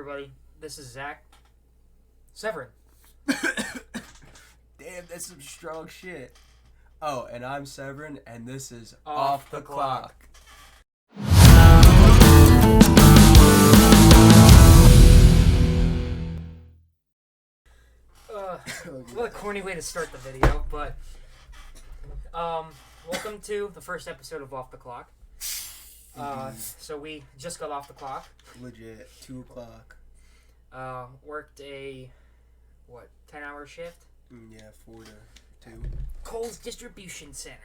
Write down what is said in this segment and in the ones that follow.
everybody. This is Zach. Sevren. Damn, that's some strong shit. Oh, and I'm Sevren, and this is Off the Clock. What a corny way to start the video, but welcome to the first episode of Off the Clock. So we just got off the clock. Legit, 2 o'clock. Worked a 10-hour shift? Yeah, 4 to 2. Kohl's Distribution Center.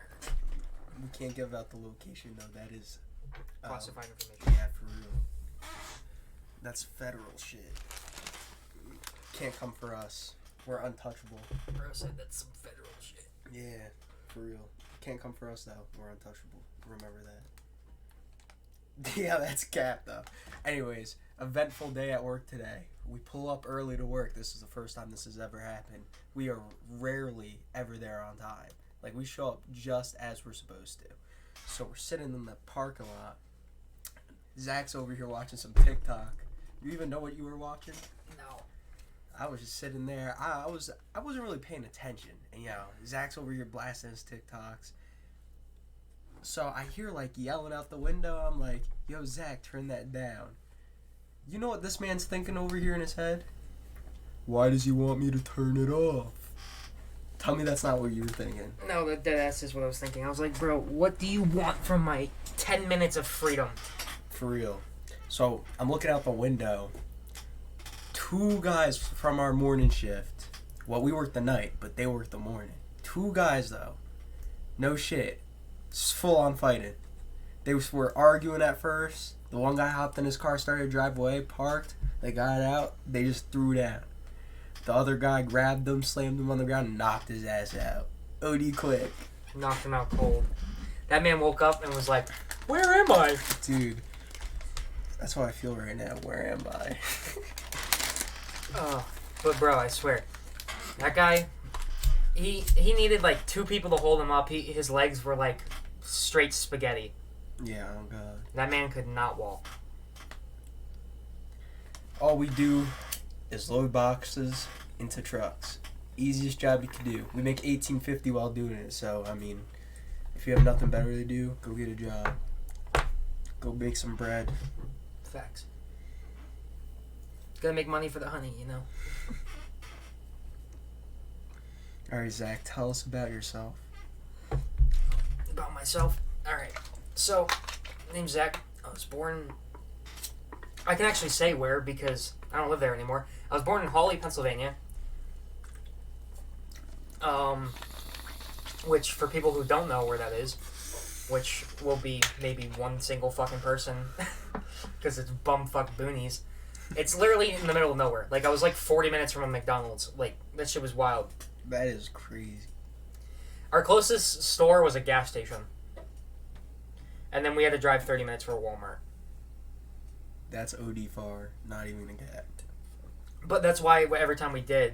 We can't give out the location though. That is Classified information. Yeah, for real. That's federal shit. Can't come for us. We're untouchable. Bro said that's some federal shit. Yeah, for real. Can't come for us though. We're untouchable. Remember that. Yeah, that's cap though. Anyways, eventful day at work today. We pull up early to work. This is the first time this has ever happened. We are rarely ever there on time. Like, we show up just as we're supposed to. So we're sitting in the parking lot. Zach's over here watching some TikTok. You even know what you were watching? No. I was just sitting there. I wasn't really paying attention. And Zach's over here blasting his TikToks. So I hear yelling out the window. I'm like, yo, Zach, turn that down. You know what this man's thinking over here in his head? Why does he want me to turn it off? Tell me that's not what you were thinking. No, that deadass is what I was thinking. I was like, bro, what do you want from my 10 minutes of freedom? For real. So I'm looking out the window. 2 guys from our morning shift. Well, we work the night, but they work the morning. 2 guys, though. No shit. Full on fighting. They were arguing at first. The one guy hopped in his car, started to drive away, parked. They got out. They just threw down. The other guy grabbed him, slammed him on the ground, and knocked his ass out. OD quick. Knocked him out cold. That man woke up and was like, where am I? Dude, that's how I feel right now. Where am I? But bro, I swear, that guy, he needed 2 people to hold him up. His legs were straight spaghetti. Yeah, oh god. That man could not walk. All we do is load boxes into trucks. Easiest job you can do. We make $18.50 while doing it. So I mean, if you have nothing better to do, go get a job. Go bake some bread. Facts. Gotta make money for the honey, All right, Zach, tell us about yourself. About myself? Alright. So, name's Zach. I was born... I can actually say where because I don't live there anymore. I was born in Hawley, Pennsylvania. Which, for people who don't know where that is, which will be maybe one single fucking person, because it's bumfuck boonies. It's literally in the middle of nowhere. I was 40 minutes from a McDonald's. That shit was wild. That is crazy. Our closest store was a gas station. And then we had to drive 30 minutes for a Walmart. That's OD far, not even a gap. But that's why every time we did,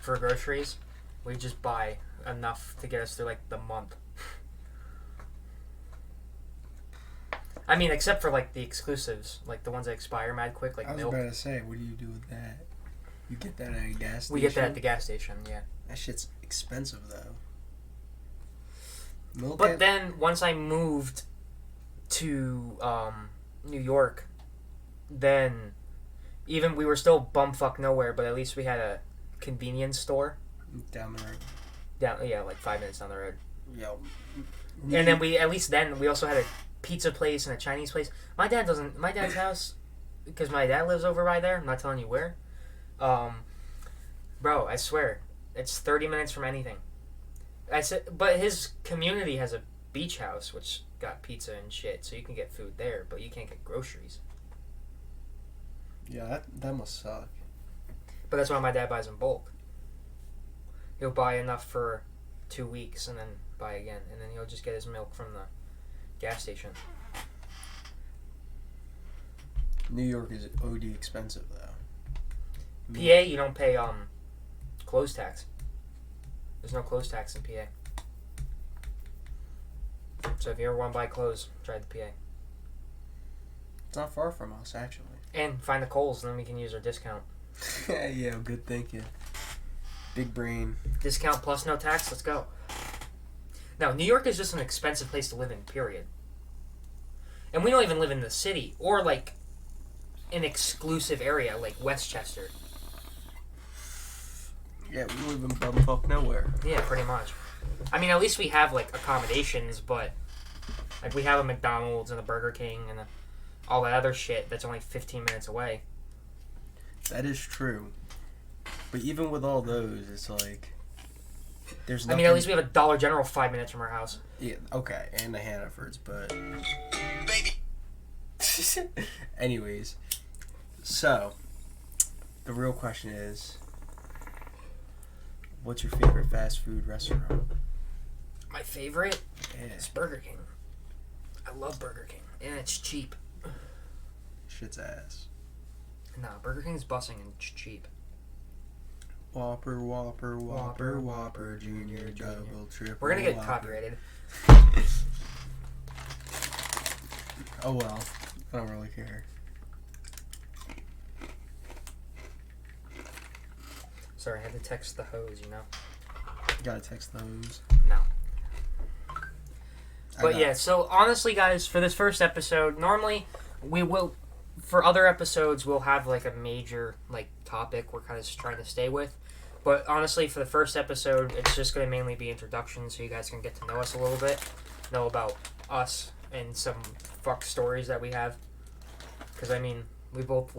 for groceries, we just buy enough to get us through, the month. I mean, except for, the exclusives, the ones that expire mad quick, milk. I was about to say, what do you do with that? You get that at a gas station? We get that at the gas station, yeah. That shit's expensive, though. Milk but then, once I moved to New York, then even we were still bumfuck nowhere, but at least we had a convenience store. Down the road. 5 minutes down the road. Yo. And then we also had a pizza place and a Chinese place. My dad's house, because my dad lives over by there, I'm not telling you where. Bro, I swear, it's 30 minutes from anything. But his community has a beach house, which got pizza and shit, so you can get food there, but you can't get groceries. Yeah, that must suck. But that's why my dad buys in bulk. He'll buy enough for 2 weeks and then buy again, and then he'll just get his milk from the gas station. New York is OD expensive, though. PA, you don't pay clothes tax. There's no clothes tax in PA. So if you ever want to buy clothes, try the PA. It's not far from us, actually. And find the Kohl's, and then we can use our discount. Yeah, good thinking. Big brain. Discount plus no tax, let's go. Now, New York is just an expensive place to live in, period. And we don't even live in the city, or like an exclusive area like Westchester. Yeah, we live in bumfuck nowhere. Yeah, pretty much. I mean, at least we have like accommodations, but like we have a McDonald's and a Burger King and all that other shit that's only 15 minutes away. That is true. But even with all those, it's like there's nothing... I mean, at least we have a Dollar General 5 minutes from our house. Yeah, okay, and the Hannaford's, but... Baby! Anyways, so, the real question is, what's your favorite fast food restaurant? My favorite? Yeah. It's Burger King. I love Burger King, and it's cheap. Shit's ass. Nah, Burger King's bussing and it's cheap. Whopper, Whopper, Whopper, Whopper, Junior, Double, Triple. We're gonna get Whopper. copyrighted. Oh well, I don't really care. Sorry, I had to text the hose, you know? Gotta text those. No. But yeah, so honestly, guys, for this first episode, normally we will, for other episodes, we'll have like a major like topic we're kind of just trying to stay with. But honestly, for the first episode, it's just going to mainly be introduction, so you guys can get to know us a little bit, know about us and some fuck stories that we have. Because I mean, we're both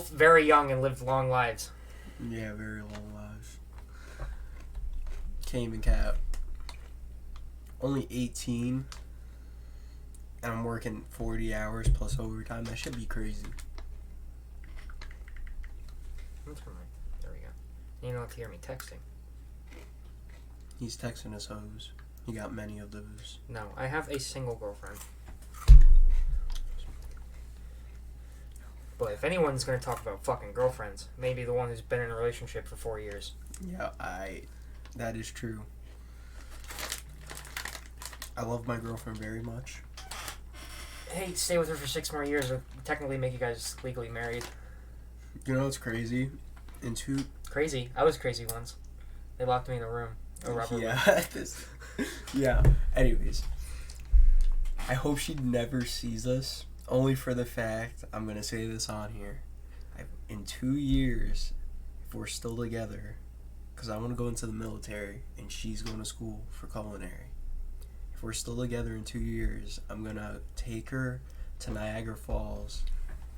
very young and lived long lives. Yeah, very long lives. Can't even cap. Only 18, and I'm working 40 hours plus overtime. That should be crazy. There we go. You don't have to hear me texting. He's texting his hoes. He got many of those. No, I have a single girlfriend. But if anyone's going to talk about fucking girlfriends, maybe the one who's been in a relationship for 4 years. Yeah, that is true. I love my girlfriend very much. Hey, stay with her for 6 more years. It'll technically make you guys legally married. You know what's crazy? Crazy. I was crazy once. They locked me in a room. A rubber room. Yeah. Anyways. I hope she never sees this. Only for the fact, I'm going to say this on here. In 2 years, if we're still together, because I want to go into the military, and she's going to school for culinary. If we're still together in 2 years, I'm going to take her to Niagara Falls,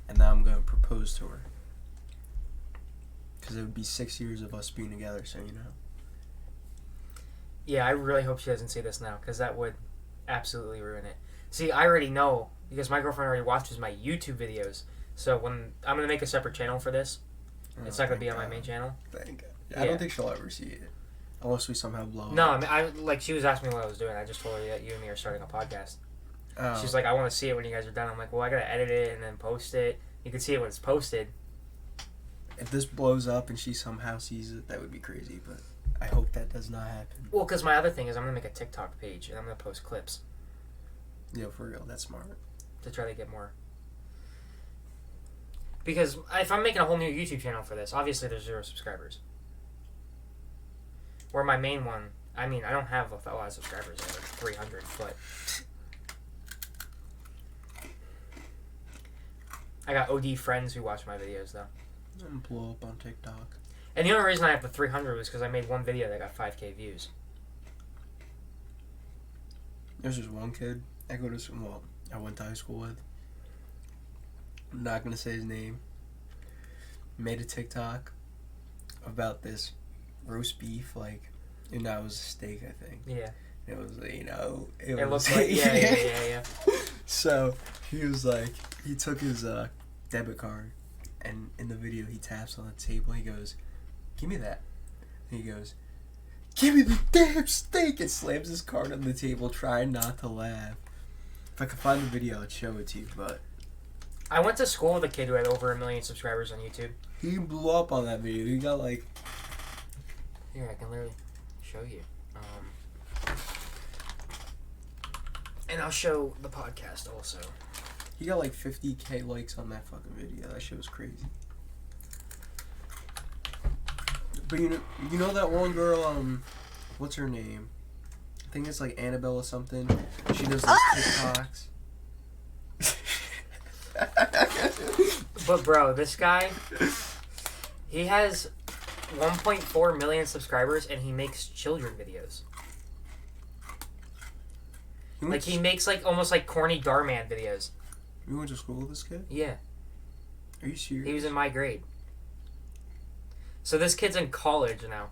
and then I'm going to propose to her. Because it would be 6 years of us being together, so you know. Yeah, I really hope she doesn't see this now, because that would absolutely ruin it. See, I already know, because my girlfriend already watches my YouTube videos, so when I'm going to make a separate channel for this, it's not going to be on my main channel. Thank God. I don't think she'll ever see it. Unless we somehow blow No, up. I mean, she was asking me what I was doing. I just told her that you and me are starting a podcast. Oh. She's like, I want to see it when you guys are done. I'm like, well, I got to edit it and then post it. You can see it when it's posted. If this blows up and she somehow sees it, that would be crazy, but I hope that does not happen. Well, because my other thing is I'm going to make a TikTok page and I'm going to post clips. Yeah, for real, that's smart. To try to get more. Because if I'm making a whole new YouTube channel for this, obviously there's 0 subscribers. Or my main one, I mean, I don't have a lot of subscribers, I have like 300, but I got OD friends who watch my videos, though. I'm blow up on TikTok. And the only reason I have the 300 was because I made one video that got 5K views. There's this one kid I went to high school with. I'm not going to say his name. Made a TikTok about this roast beef, and that was a steak, I think. Yeah. It was, it looked like, yeah. So, he was like, he took his debit card, and in the video, he taps on the table, he goes, give me that. And he goes, give me the damn steak, and slams his card on the table, trying not to laugh. If I could find the video, I'd show it to you, but... I went to school with a kid who had over 1 million subscribers on YouTube. He blew up on that video. He got, Here, I can literally show you. And I'll show the podcast also. He got like 50K likes on that fucking video. That shit was crazy. But you know that one girl, what's her name? I think it's like Annabelle or something. She does those TikToks. But bro, this guy, he has 1.4 million subscribers and he makes children videos. Like he makes like almost like corny Darman videos. You went to school with this kid? Yeah. Are you serious? He was in my grade. So this kid's in college now.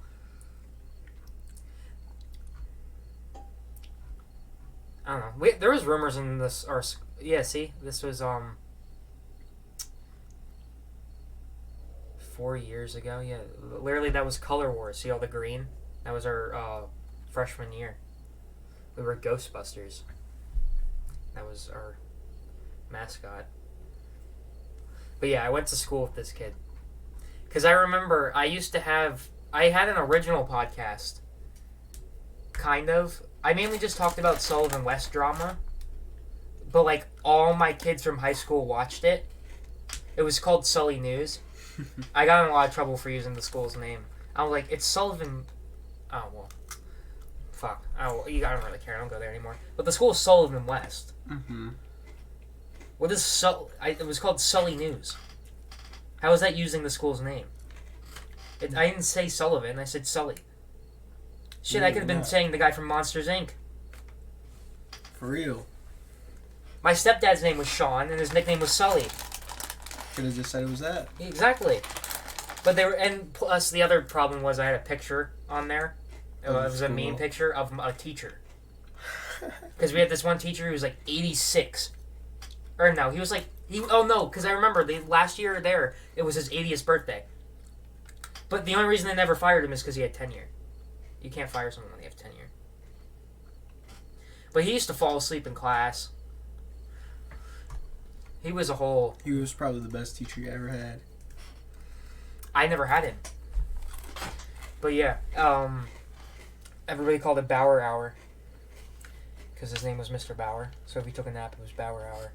I don't know. There was rumors in this, or yeah. See, this was 4 years ago. Yeah, literally that was Color Wars. See all the green? That was our freshman year. We were Ghostbusters. That was our mascot. But yeah, I went to school with this kid. Because I remember I had an original podcast. Kind of. I mainly just talked about Sullivan West drama. But like all my kids from high school watched it. It was called Sully News. I got in a lot of trouble for using the school's name. I was like, it's Sullivan... Oh, well. Fuck. I don't really care. I don't go there anymore. But the school is Sullivan West. Mm-hmm. What is it was called Sully News. How is that using the school's name? I didn't say Sullivan. I said Sully. Shit, I could have been saying the guy from Monsters, Inc. For real. My stepdad's name was Sean, and his nickname was Sully. Could have just said it was that. Exactly. But and plus the other problem was I had a picture on there. It was a meme picture of a teacher. Because we had this one teacher who was like 86. Or no, he was like... because I remember last year there, it was his 80th birthday. But the only reason they never fired him is because he had tenure. You can't fire someone when they have tenure. But he used to fall asleep in class. He was a whole... He was probably the best teacher you ever had. I never had him. But yeah, everybody called it Bauer Hour. Because his name was Mr. Bauer. So if he took a nap, it was Bauer Hour.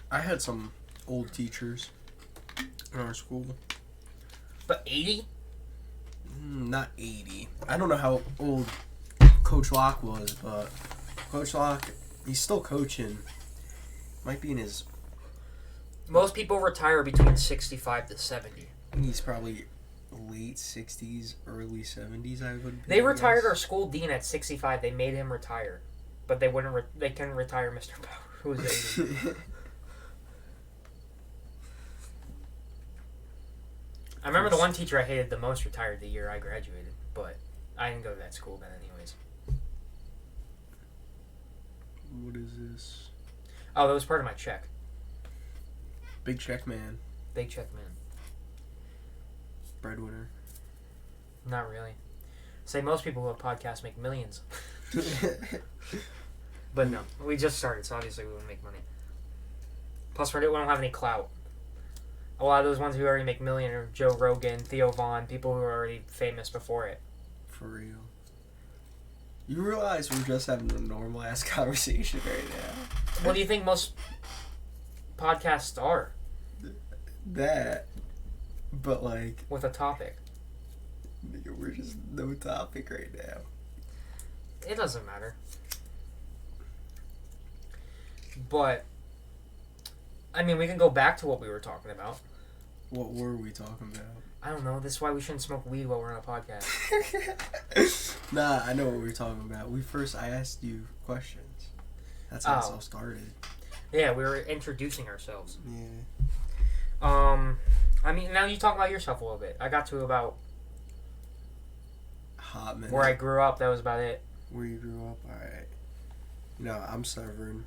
I had some old teachers in our school. But 80? Not 80. I don't know how old Coach Locke was, but Coach Locke, he's still coaching. Might be in his... Most people retire between 65 to 70. He's probably late 60s, early 70s, I would be. They retired our school dean at 65. They made him retire. But they they couldn't retire Mr. Bauer, who was 80. I remember the one teacher I hated the most retired the year I graduated, but I didn't go to that school then anyways. What is this? Oh, that was part of my check. Big check man. Big check man. Breadwinner. Not really. Say most people who have podcasts make millions. But no, we just started, so obviously we wouldn't make money. Plus, we don't have any clout. A lot of those ones who already make million are Joe Rogan, Theo Vaughn, people who are already famous before it. For real. You realize we're just having a normal ass conversation right now. What do you think most podcasts are? That. But like... With a topic. We're just no topic right now. It doesn't matter. But... I mean, we can go back to what we were talking about. What were we talking about? I don't know. This is why we shouldn't smoke weed while we're on a podcast. Nah, I know what we were talking about. I asked you questions. That's how this all started. Yeah, we were introducing ourselves. Yeah. I mean, now you talk about yourself a little bit. I got to about... Hot minute. Where I grew up, that was about it. Where you grew up? Alright. No, I'm Sevren.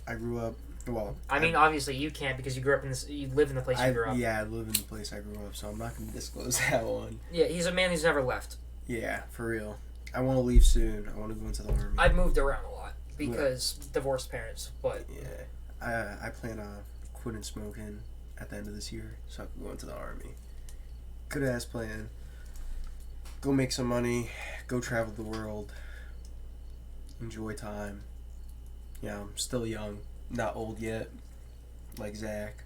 I grew up... Well, I mean, obviously you can't because you grew up in this. You live in the place you grew up. Yeah, I live in the place I grew up, so I'm not going to disclose that one. Yeah, he's a man who's never left. Yeah, for real. I want to leave soon. I want to go into the army. I've moved around a lot because divorced parents, but yeah, I plan on quitting smoking at the end of this year, so I can go into the army. Good ass plan. go make some money, go travel the world, enjoy time. I'm still young, not old yet, like Zach.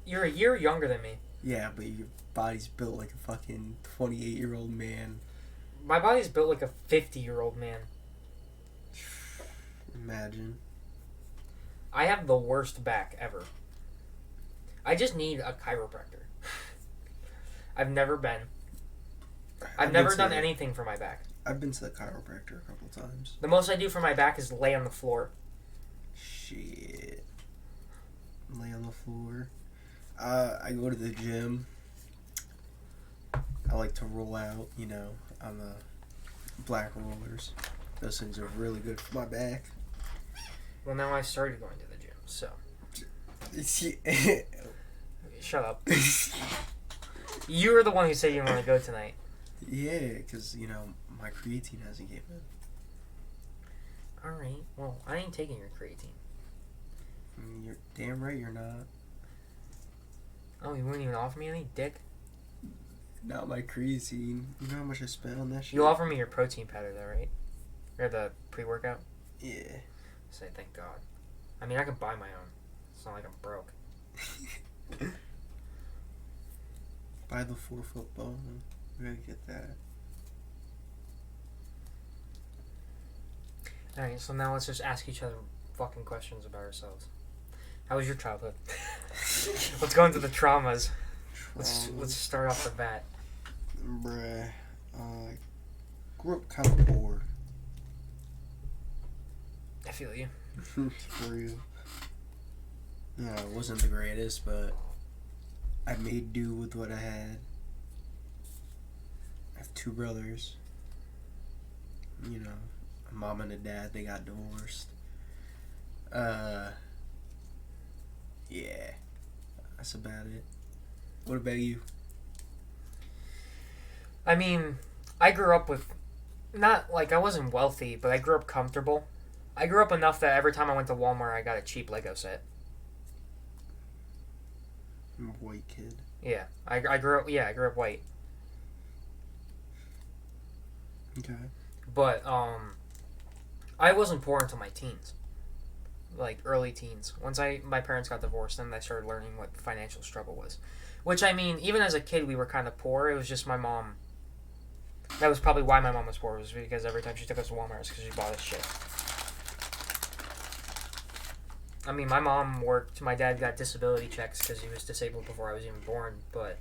You're a year younger than me. Yeah, but your body's built like a fucking 28-year-old man. My body's built like a 50-year-old man. Imagine. I have the worst back ever. I just need a chiropractor. I've never been. I've never done anything for my back. I've been to the chiropractor a couple times. The most I do for my back is lay on the floor. Shit. Lay on the floor. I go to the gym. I like to roll out, on the black rollers. Those things are really good for my back. Well, now I started going to the gym, so. Shut up. You were the one who said you didn't want to go tonight. Yeah, because, my creatine hasn't came in. Alright, well, I ain't taking your creatine. You're damn right you're not. Oh, you wouldn't even offer me any, dick? Not my creatine. You know how much I spent on that shit? You offer me your protein powder, though, right? Or the pre-workout? Yeah. Say thank God. I mean, I can buy my own. It's not like I'm broke. Buy the 4-foot bone. We gotta get that. Alright, so now let's just ask each other fucking questions about ourselves. How was your childhood? Let's go into the traumas. Let's start off the bat. Bruh. Grew up kind of poor. I feel you. For real. No, it wasn't the greatest, but I made do with what I had. I have 2 brothers. A mom and a dad, they got divorced. Yeah. That's about it. What about you? I mean, I grew up with, not like I wasn't wealthy, but I grew up comfortable. I grew up enough that every time I went to Walmart, I got a cheap Lego set. I'm a white kid. Yeah, I grew up white. Okay. But I wasn't poor until my teens, like early teens. Once my parents got divorced, then I started learning what financial struggle was. Which, I mean, even as a kid, we were kind of poor. It was just my mom. That was probably why my mom was poor, was because every time she took us to Walmart, it's because she bought us shit. I mean, my mom worked. My dad got disability checks because he was disabled before I was even born, but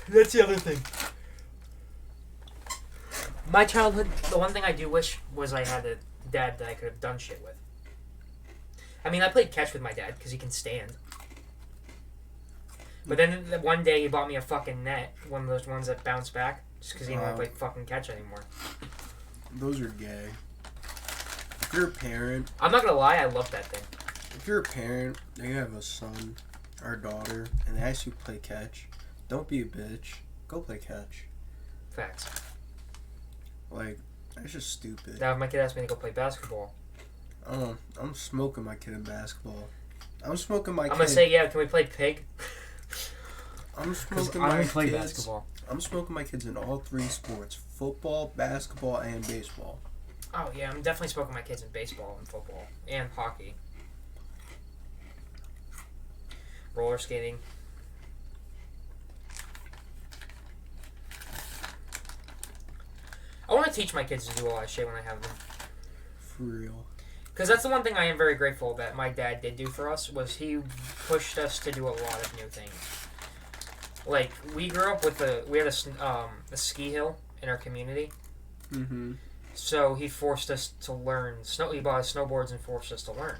that's the other thing. My childhood, the one thing I do wish was I had a dad that I could have done shit with. I mean, I played catch with my dad because he can stand. But then one day he bought me a fucking net, one of those ones that bounce back, just because he didn't want to play fucking catch anymore. Those are gay. If you're a parent... I'm not gonna lie, I love that thing. If you're a parent and you have a son or a daughter and they ask you to play catch, don't be a bitch. Go play catch. Facts. Like, that's just stupid. Now if my kid asked me to go play basketball, I'm smoking my kid in basketball. I'm smoking my kid... I'm gonna say, yeah, can we play pig? I'm smoking I my don't play kids... basketball. I'm smoking my kids in all 3 sports. Football, basketball, and baseball. Oh, yeah, I'm definitely smoking my kids in baseball and football. And hockey. Roller skating. I want to teach my kids to do all that shit when I have them. For real. Because that's the one thing I am very grateful that my dad did do for us, was he pushed us to do a lot of new things. Like, we grew up with we had a ski hill in our community. Mm-hmm. So he forced us to learn. He bought us snowboards and forced us to learn.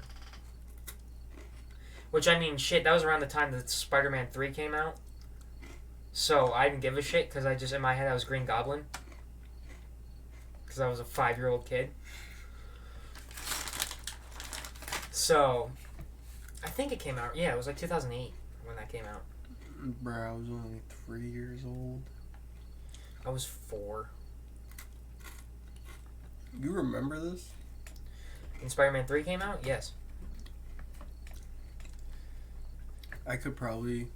Which, I mean, shit, that was around the time that Spider-Man 3 came out. So I didn't give a shit, because in my head, I was Green Goblin. Because I was a 5-year-old kid. So, I think it came out, it was like 2008 when that came out. Bruh, I was only 3 years old. I was 4. You remember this? When Spider-Man 3 came out? Yes. I could probably...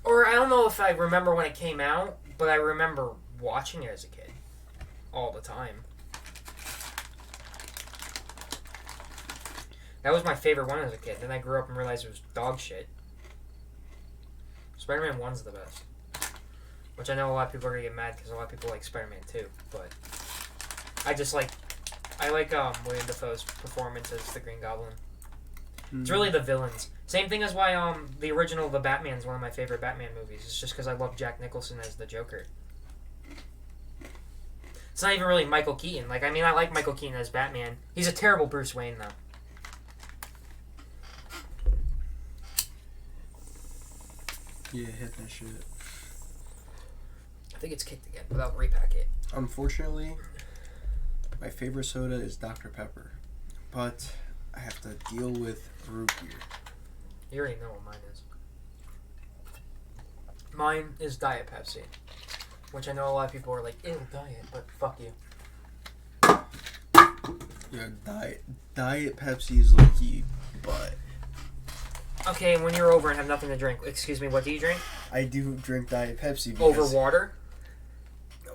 Or I don't know if I remember when it came out, but I remember watching it as a kid. All the time. That was my favorite one as a kid. Then I grew up and realized it was dog shit. Spider-Man 1's the best. Which I know a lot of people are going to get mad because a lot of people like Spider-Man 2. But I just like... I like William Dafoe's performance as the Green Goblin. It's really the villains. Same thing as why the original The Batman is one of my favorite Batman movies. It's just because I love Jack Nicholson as the Joker. It's not even really Michael Keaton. Like, I mean, I like Michael Keaton as Batman. He's a terrible Bruce Wayne, though. Yeah, hit that shit. I think it's kicked again, but I'll repack it. Unfortunately, my favorite soda is Dr. Pepper. But I have to deal with root beer. You already know what mine is. Mine is Diet Pepsi. Which I know a lot of people are like, ew, diet, but fuck you. Yeah, Diet Pepsi is lucky, but... Okay, when you're over and have nothing to drink, excuse me, what do you drink? I do drink Diet Pepsi because... Over water?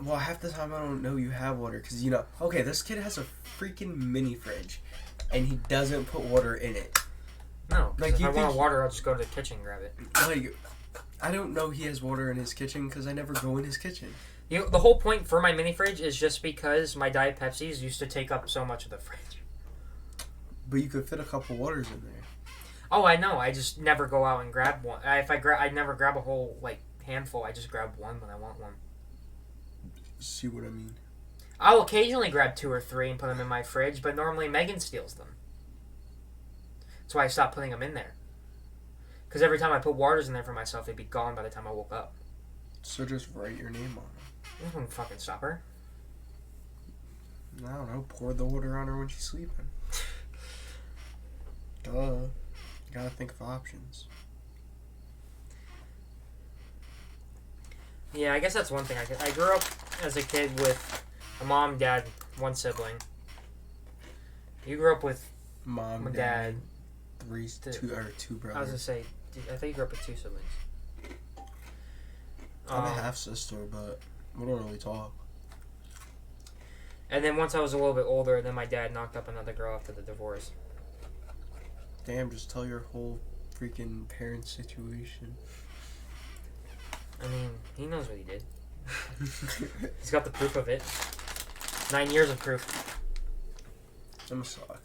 Well, half the time I don't know you have water, because, you know... Okay, this kid has a freaking mini fridge, and he doesn't put water in it. No, like, if I want water, I'll just go to the kitchen and grab it. Like, I don't know he has water in his kitchen, because I never go in his kitchen. The whole point for my mini fridge is just because my Diet Pepsis used to take up so much of the fridge. But you could fit a couple waters in there. Oh, I know. I just never go out and grab one. I never grab a whole like handful. I just grab one when I want one. See what I mean? I'll occasionally grab 2 or 3 and put them in my fridge, but normally Megan steals them. That's why I stopped putting them in there. Because every time I put waters in there for myself, they'd be gone by the time I woke up. So just write your name on them. You wouldn't fucking stop her. I don't know. Pour the water on her when she's sleeping. Duh. You gotta think of options. Yeah, I guess that's one thing. I grew up as a kid with a mom, dad, one sibling. You grew up with Mom, dad, two brothers. I was gonna say, I think you grew up with 2 siblings. I'm a half sister, but we don't really talk. And then once I was a little bit older, then my dad knocked up another girl after the divorce. Damn, just tell your whole freaking parent situation. I mean, he knows what he did. He's got the proof of it. 9 years of proof. I'm a suck.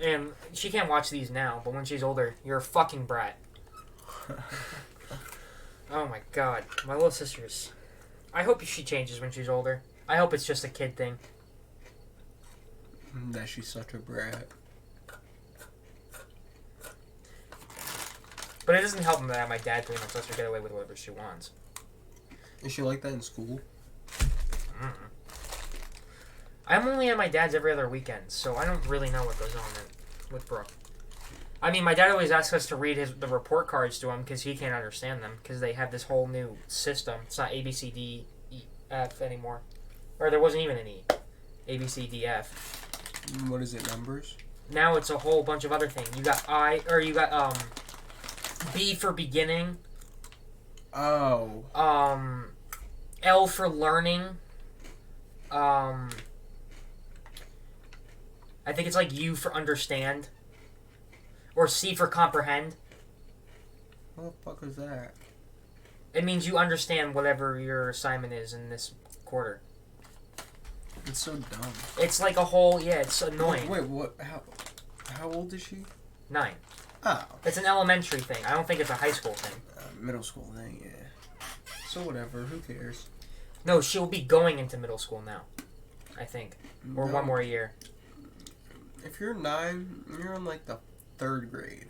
And she can't watch these now, but when she's older, you're a fucking brat. Oh my god. My little sister's... I hope she changes when she's older. I hope it's just a kid thing. That she's such a brat. But it doesn't help me that my dad pretty much lets her get away with whatever she wants. Is she like that in school? I'm only at my dad's every other weekend, so I don't really know what goes on with Brooke. I mean, my dad always asks us to read the report cards to him because he can't understand them because they have this whole new system. It's not A, B, C, D, E, F anymore. Or there wasn't even an E. A, B, C, D, F. What is it, numbers? Now it's a whole bunch of other things. You got B for beginning. Oh. L for learning. I think it's like U for understand. Or C for comprehend. What the fuck is that? It means you understand whatever your assignment is in this quarter. It's so dumb. It's like a whole... Yeah, it's annoying. Wait, what? How old is she? 9. Oh. It's an elementary thing. I don't think it's a high school thing. Middle school thing, yeah. So whatever, who cares? No, she'll be going into middle school now. I think. Or No. 1 more year. If you're 9, you're in like the 3rd grade.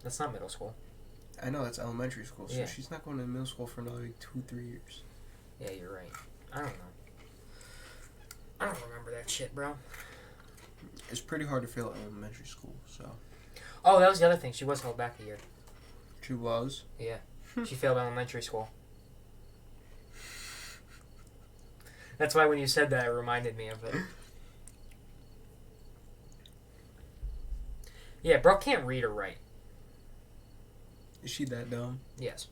That's not middle school. I know, that's elementary school, so Yeah. she's not going to middle school for another 2-3 years. Yeah, you're right. I don't know. I don't remember that shit, bro. It's pretty hard to fail elementary school, so. Oh, that was the other thing. She was held back a year. She was? Yeah. She failed elementary school. That's why when you said that, it reminded me of it. Yeah, Brooke can't read or write. Is she that dumb? Yes.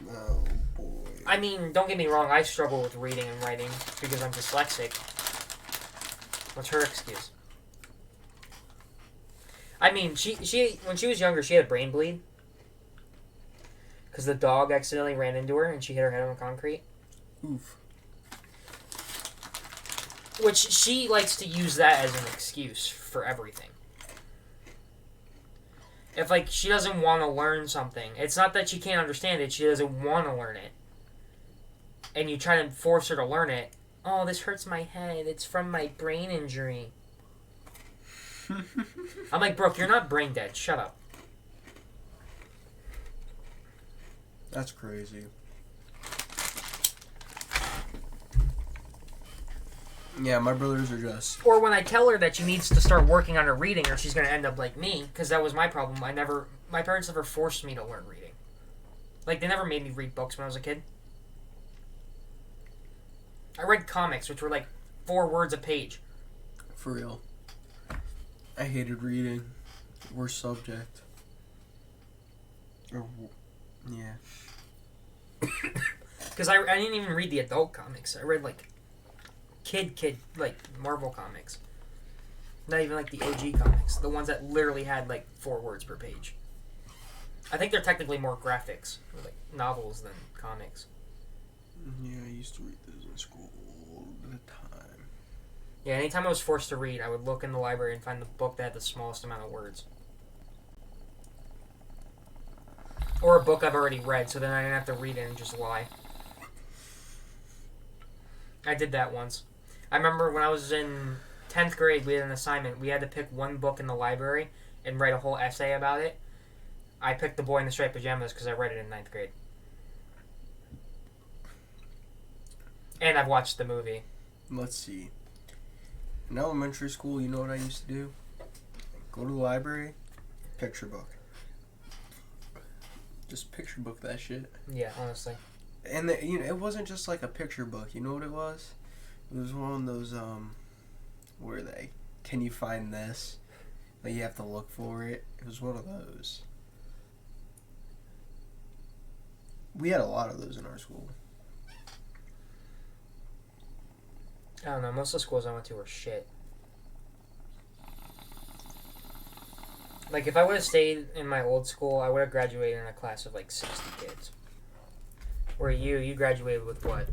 Oh, boy. I mean, don't get me wrong, I struggle with reading and writing because I'm dyslexic. What's her excuse? I mean, she when she was younger, she had a brain bleed. Because the dog accidentally ran into her and she hit her head on the concrete. Oof. Which she likes to use that as an excuse for everything. If, like, she doesn't want to learn something, it's not that she can't understand it, she doesn't want to learn it. And you try to force her to learn it. Oh, this hurts my head. It's from my brain injury. I'm like, Brooke, you're not brain dead. Shut up. That's crazy. Yeah, my brothers are just... Or when I tell her that she needs to start working on her reading or she's going to end up like me, because that was my problem. My parents never forced me to learn reading. Like, they never made me read books when I was a kid. I read comics, which were like 4 words a page. For real. I hated reading. Worst subject. Yeah. Because I didn't even read the adult comics. I read, like, kid, like, Marvel comics. Not even, like, the OG comics. The ones that literally had, like, 4 words per page. I think they're technically more graphics, or, like, novels than comics. Yeah, I used to read those in school all the time. Yeah, anytime I was forced to read, I would look in the library and find the book that had the smallest amount of words. Or a book I've already read, so then I didn't have to read it and just lie. I did that once. I remember when I was in 10th grade, we had an assignment. We had to pick one book in the library and write a whole essay about it. I picked The Boy in the Striped Pajamas because I read it in 9th grade. And I've watched the movie. Let's see. In elementary school, you know what I used to do? Go to the library, picture book. Just picture book that shit. Yeah, honestly. And it wasn't just like a picture book. You know what it was? It was one of those where they can you find this? Like you have to look for it. It was one of those. We had a lot of those in our school. I don't know. Most of the schools I went to were shit. Like, if I would have stayed in my old school, I would have graduated in a class of, like, 60 kids. Where you graduated with what?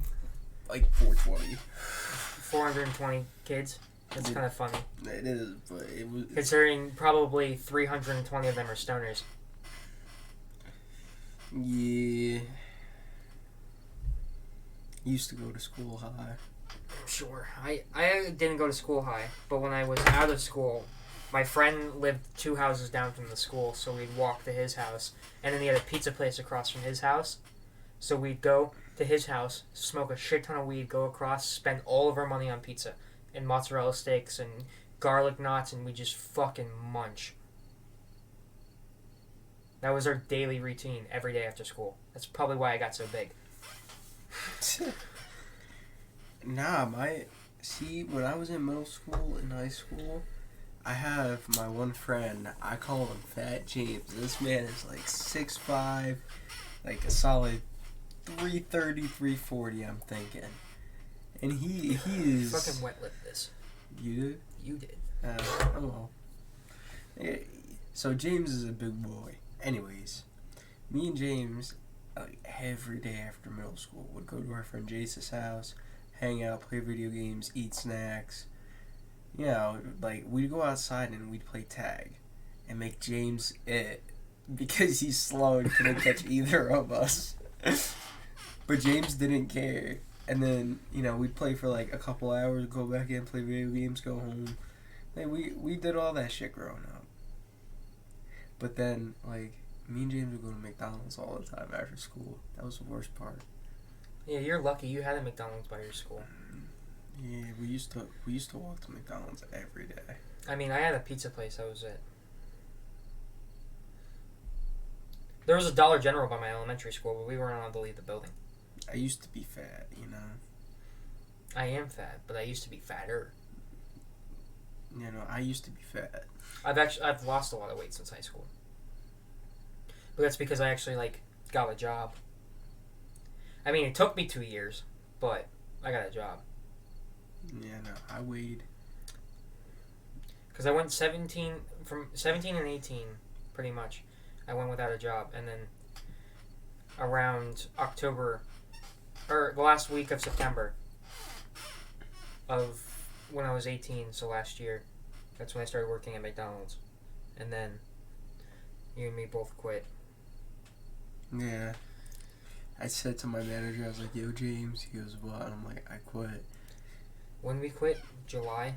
Like 420. 420 kids? That's kind of funny. It is, but it was... Considering probably 320 of them are stoners. Yeah. Used to go to school high. Sure. I didn't go to school high, but when I was out of school, my friend lived 2 houses down from the school, so we'd walk to his house, and then he had a pizza place across from his house, so we'd go to his house, smoke a shit ton of weed, go across, spend all of our money on pizza, and mozzarella sticks, and garlic knots, and we just fucking munch. That was our daily routine every day after school. That's probably why I got so big. Nah, when I was in middle school and high school, I have my one friend, I call him Fat James. This man is like 6'5", like a solid 330, 340, I'm thinking. And he is... Fucking wet lip this. You did? You did. Oh well. Yeah, so James is a big boy. Anyways, me and James, like, every day after middle school, would go to our friend Jace's house, hang out, play video games, eat snacks. You know, like, we'd go outside and we'd play tag and make James it because he's slow and couldn't catch either of us. But James didn't care. And then, you know, we'd play for like a couple hours, go back in, play video games, go home. Like, we did all that shit growing up. But then, like, me and James would go to McDonald's all the time after school. That was the worst part. Yeah, you're lucky you had a McDonald's by your school. Yeah, we used to walk to McDonald's every day. I mean, I had a pizza place, that was it. There was a Dollar General by my elementary school, but we weren't allowed to leave the building. I used to be fat, you know. I am fat, but I used to be fatter. You know, I used to be fat. I've lost a lot of weight since high school. But that's because I actually, like, got a job. I mean, it took me 2 years, but I got a job. Yeah, no, I weighed. Because I went from 17 and 18, pretty much. I went without a job. And then around October, or the last week of September of when I was 18, so last year, that's when I started working at McDonald's. And then you and me both quit. Yeah. I said to my manager, I was like, yo, James. He goes, what? And I'm like, I quit. When we quit? July?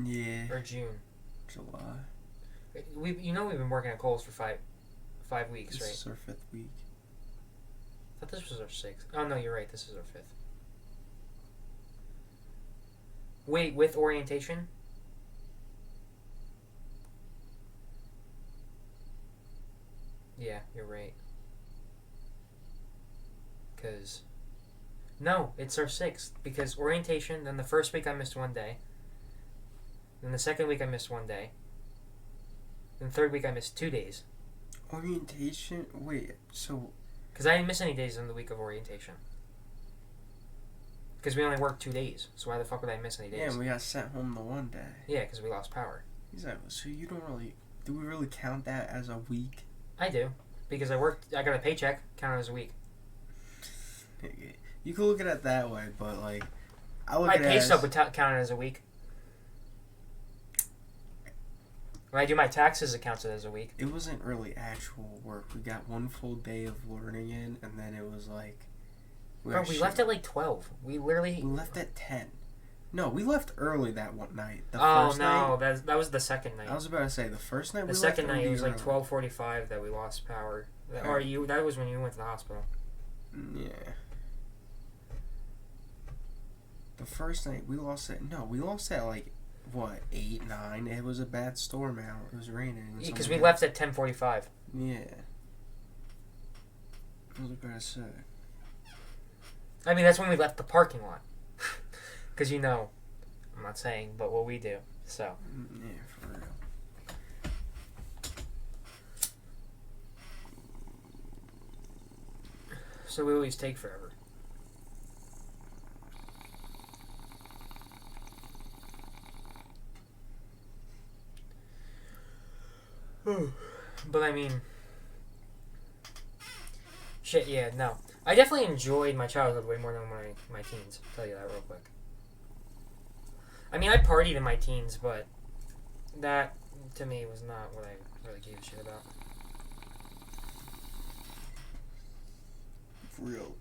Yeah. Or June? July. We've been working at Kohl's for five weeks, right? This is our 5th week. I thought this was our 6th. Oh, no, you're right. This is our 5th. Wait, with orientation? Yeah, you're right. Because... No, it's our 6th. Because orientation, then the first week I missed 1 day. Then the second week I missed 1 day. Then the third week I missed 2 days. Orientation? Wait, so... Because I didn't miss any days in the week of orientation. Because we only worked 2 days. So why the fuck would I miss any days? Yeah, and we got sent home the 1 day. Yeah, because we lost power. Exactly. So you don't really... Do we really count that as a week? I do. Because I got a paycheck, counted as a week. You could look at it that way, but, like... My pay stub would count it as a week. When I do my taxes, it counts it as a week. It wasn't really actual work. We got 1 full day of learning in, and then it was like... Bro, we left at like 12. We literally... We left at 10. No, we left early that one night. The first night, that was the second night. I was about to say, the first night we left The second night, it was like early. 12:45 that we lost power. Or that was when you went to the hospital. Yeah. The first night, we lost at like, what, 8, 9? It was a bad storm out. It was raining. Because we left at 10:45. Yeah. I was about to say. I mean, that's when we left the parking lot. Because I'm not saying, but what we do, so. Yeah, for real. So we always take forever. But I mean, shit, yeah, no. I definitely enjoyed my childhood way more than my teens. I'll tell you that real quick. I mean, I partied in my teens, but that, to me, was not what I really gave a shit about. For real.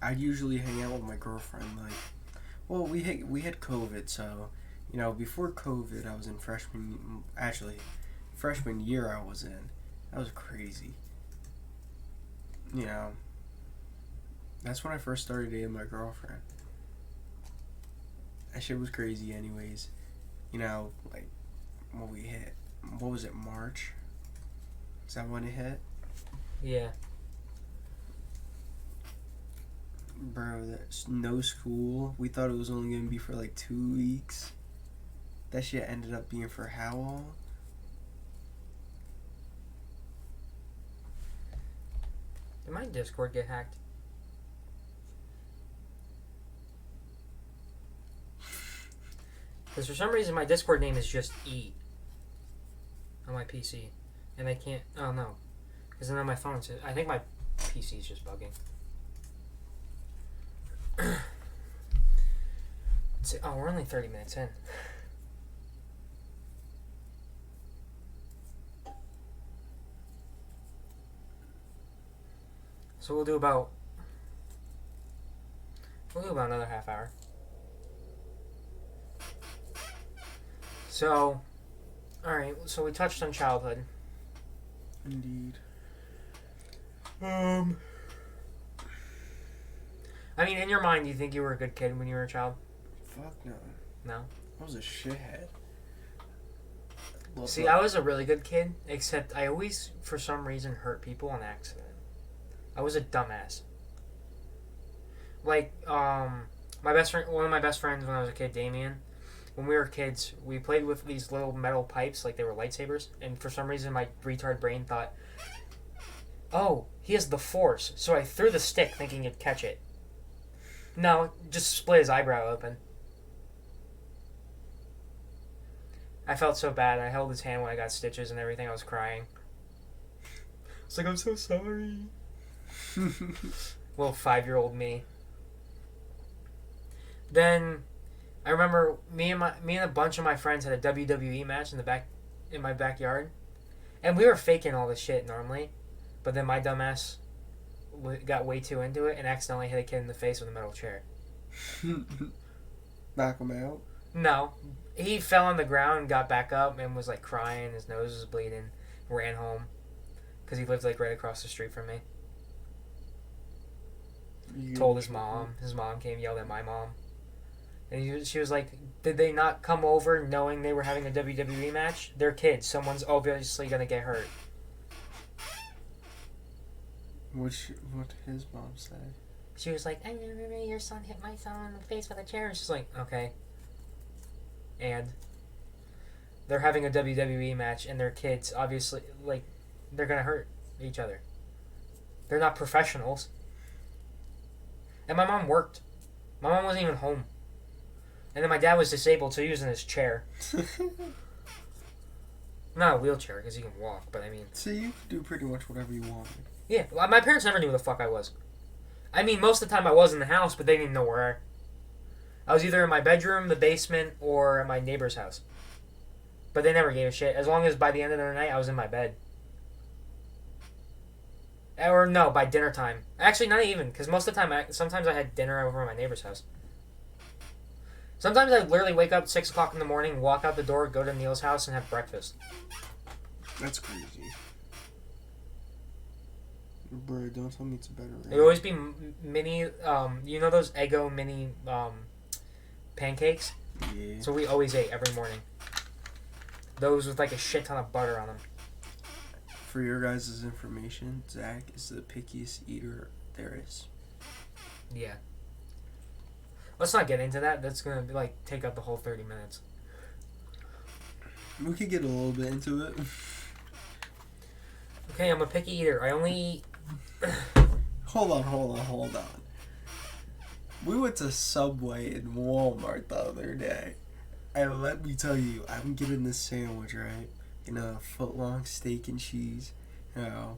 I'd usually hang out with my girlfriend, like... Well, we had COVID, so... You know, before COVID, I was in freshman year I was in. That was crazy. You know, that's when I first started dating my girlfriend. That shit was crazy anyways. You know, like, what was it, March? Is that when it hit? Yeah. Bro, that's no school. We thought it was only gonna be for like 2 weeks. That shit ended up being for how long? Did my Discord get hacked? Because for some reason my Discord name is just E on my PC. And I can't... Oh, no. Because then on my phone, I think my PC is just bugging. Oh, we're only 30 minutes in. So we'll do about another half hour. So, alright, so we touched on childhood. Indeed. I mean, in your mind, do you think you were a good kid when you were a child? Fuck no. No? I was a shithead. See, I was a really good kid, except I always, for some reason, hurt people on accident. I was a dumbass. like my best friend, one of my best friends when I was a kid, Damien. When we were kids, we played with these little metal pipes like they were lightsabers, and for some reason my retard brain thought, "Oh, he has the Force," so I threw the stick thinking it'd catch it. No, just split his eyebrow open. I felt so bad. I held his hand when I got stitches and everything. I was crying. It's like, I'm so sorry. Little 5-year-old me. Then I remember me and a bunch of my friends had a WWE match in my backyard, and we were faking all this shit normally, but then my dumbass got way too into it and accidentally hit a kid in the face with a metal chair. Knock him out? No, he fell on the ground and got back up and was like crying. His nose was bleeding. Ran home because he lived like right across the street from me. Told his mom. His mom came, yelled at my mom. And she was like, did they not come over knowing they were having a WWE match? They're kids. Someone's obviously going to get hurt. What his mom say? She was like, your son hit my son in the face with a chair. She's like, okay. And they're having a WWE match and they're kids. Obviously, like, they're going to hurt each other. They're not professionals. And my mom worked. My mom wasn't even home. And then my dad was disabled, so he was in his chair. Not a wheelchair, because he can walk, but I mean... So you could do pretty much whatever you want. Yeah, my parents never knew who the fuck I was. I mean, most of the time I was in the house, but they didn't know where. I was either in my bedroom, the basement, or at my neighbor's house. But they never gave a shit, as long as by the end of the night I was in my bed. Or no, by dinner time. Actually, not even, because most of the time, sometimes I had dinner over at my neighbor's house. Sometimes I literally wake up at 6 o'clock in the morning, walk out the door, go to Neil's house, and have breakfast. That's crazy. Bro, don't tell me it's better. Right? It would always be mini, you know those Eggo mini pancakes? Yeah. So we always ate every morning. Those with like a shit ton of butter on them. For your guys' information, Zach is the pickiest eater there is. Yeah. Let's not get into that. That's gonna like take up the whole 30 minutes. We could get a little bit into it. Okay, I'm a picky eater. I only eat... Hold on. We went to Subway and Walmart the other day. And let me tell you, I'm getting this sandwich, right? You know, foot-long steak and cheese. You know,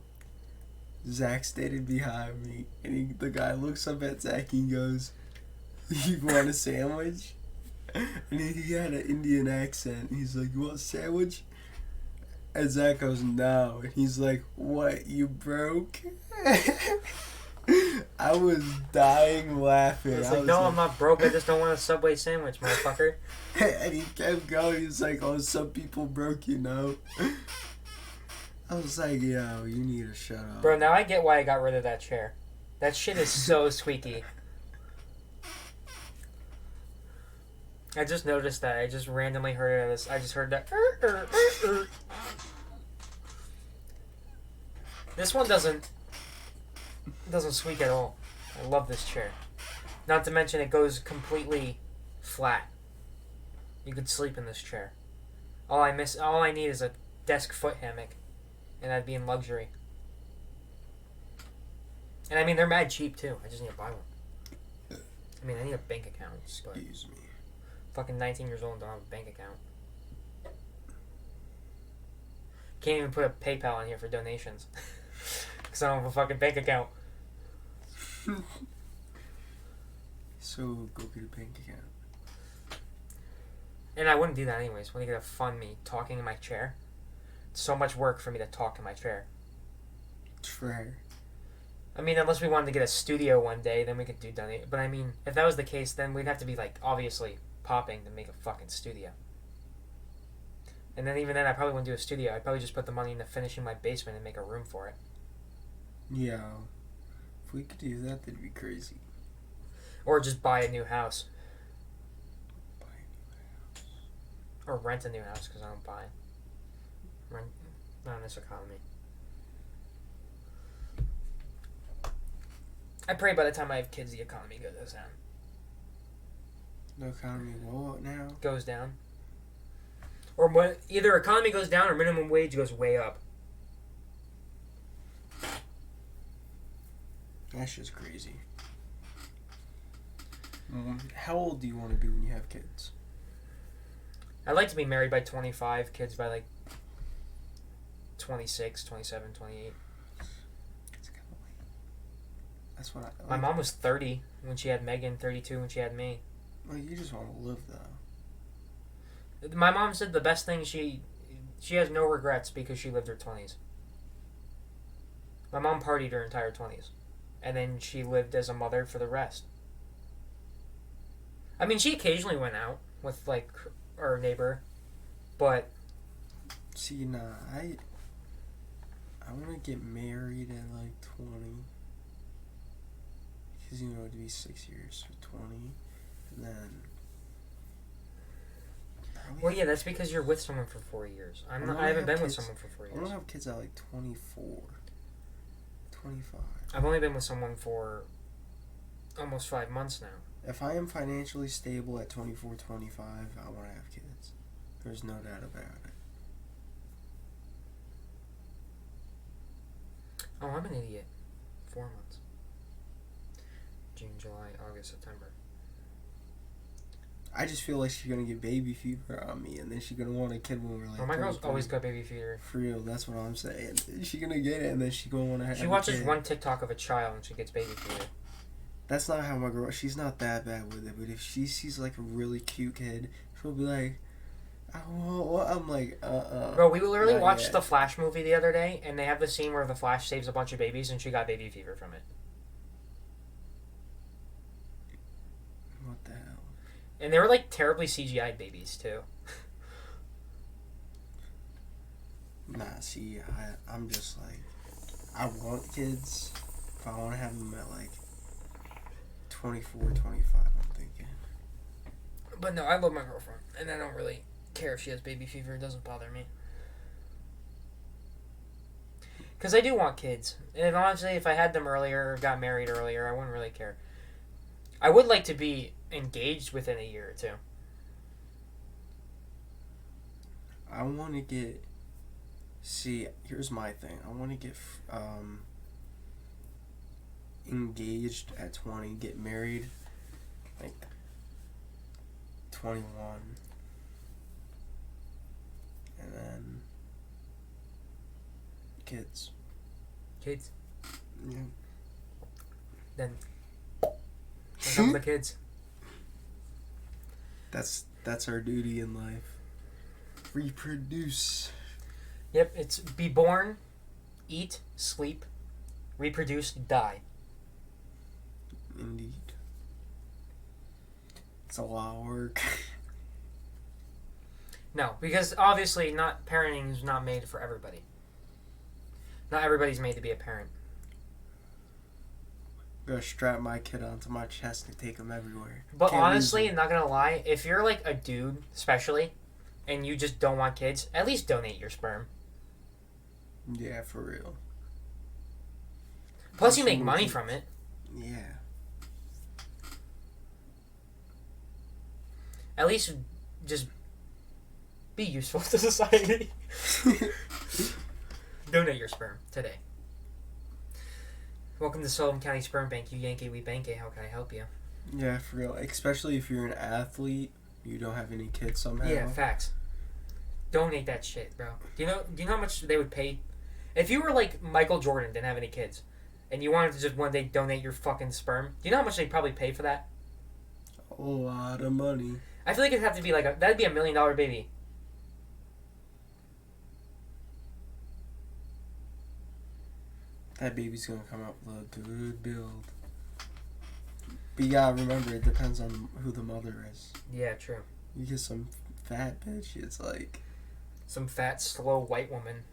Zach standing behind me. And the guy looks up at Zach and goes, "You want a sandwich?" And he had an Indian accent. He's like, "You want a sandwich?" And Zach goes, "No." And he's like, "What, you broke?" I was dying laughing. It's like, no, I'm not broke. I just don't want a Subway sandwich, motherfucker. And he kept going. He's like, "Oh, some people broke, you know." I was like, "Yo, you need to shut up." Bro, now I get why I got rid of that chair. That shit is so squeaky. I just noticed that. I just randomly heard this. I just heard that. This one doesn't squeak at all. I love this chair. Not to mention it goes completely flat. You could sleep in this chair. All I need is a desk foot hammock, and I'd be in luxury. And I mean, they're mad cheap too. I just need to buy one. I mean, I need a bank account. But Excuse me. fucking 19 years old and don't have a bank account. Can't even put a PayPal in here for donations. Because I don't have a fucking bank account. So, go get a bank account. And I wouldn't do that anyways. When you get to fund me talking in my chair. It's so much work for me to talk in my chair. Fair. I mean, unless we wanted to get a studio one day, then we could do donate. But I mean, if that was the case, then we'd have to be like, obviously, popping to make a fucking studio. And then even then, I probably wouldn't do a studio. I'd probably just put the money into finishing my basement and make a room for it. Yeah. If we could do that, that'd be crazy. Or just buy a new house. Buy a new house. Or rent a new house, because I don't buy. Rent, not in this economy. I pray by the time I have kids, the economy goes down. The economy what now? Goes down. Or what? Either economy goes down or minimum wage goes way up. That's just crazy. How old do you want to be when you have kids? I'd like to be married by 25, kids by like 26, 27, 28. It's kind of late. That's what I... My mom was 30 when she had Megan, 32 when she had me. Well, you just want to live, though. My mom said the best thing she has no regrets because she lived her 20s. My mom partied her entire 20s. And then she lived as a mother for the rest. I mean, she occasionally went out with, like, our neighbor. But... See, nah, I want to get married at, like, 20. Because, you know, it'd be 6 years, so 20. And then... Well, yeah, that's because you're with someone for 4 years. I haven't been with someone for 4 years. I want to have kids at, like, 24. 25. I've only been with someone for almost 5 months now. If I am financially stable at 24, 25, I want to have kids. There's no doubt about it. Oh, I'm an idiot. 4 months. June, July, August, September. I just feel like she's going to get baby fever on me, and then she's going to want a kid when we're like... Well, my girl's always got baby fever. For real, that's what I'm saying. She's going to get it, and then she's going to want to have She watches one TikTok of a child, and she gets baby fever. That's not how my girl... She's not that bad with it, but if she sees, like, a really cute kid, she'll be like... Oh, I'm like, Bro, we literally watched the Flash movie the other day, and they have the scene where the Flash saves a bunch of babies, and she got baby fever from it. What the hell? And they were, like, terribly CGI'd babies, too. Nah, see, I'm just like... I want kids, but I want to have them at, like, 24, 25, I'm thinking. But no, I love my girlfriend, and I don't really care if she has baby fever. It doesn't bother me. Because I do want kids. And honestly, if I had them earlier or got married earlier, I wouldn't really care. I would like to be engaged within a year or two. I want to get... See, here's my thing. I want to get engaged at 20, get married, like, 21. And then... Kids. Kids. Yeah. Then... Here comes the kids. That's our duty in life. Reproduce. Yep, it's be born, eat, sleep, reproduce, die. Indeed. It's a lot of work. No, because obviously parenting is not made for everybody. Not everybody's made to be a parent. I'm gonna strap my kid onto my chest and take him everywhere. But Can't honestly, I'm not gonna lie, if you're like a dude, especially, and you just don't want kids, at least donate your sperm. Yeah, for real. Plus, you make money from it. Yeah. At least just be useful to society. Donate your sperm today. Welcome to Sullivan County Sperm Bank. You Yankee, we bank it. How can I help you? Yeah, for real. Especially if you're an athlete, you don't have any kids somehow. Yeah, facts. Donate that shit, bro. Do you know how much they would pay? If you were like Michael Jordan, didn't have any kids, and you wanted to just one day donate your fucking sperm, do you know how much they'd probably pay for that? A lot of money. I feel like it'd have to be like that'd be $1 million baby. That baby's gonna come out with a good build. But you gotta remember, it depends on who the mother is. Yeah, true. You get some fat bitch, it's like... Some fat, slow white woman.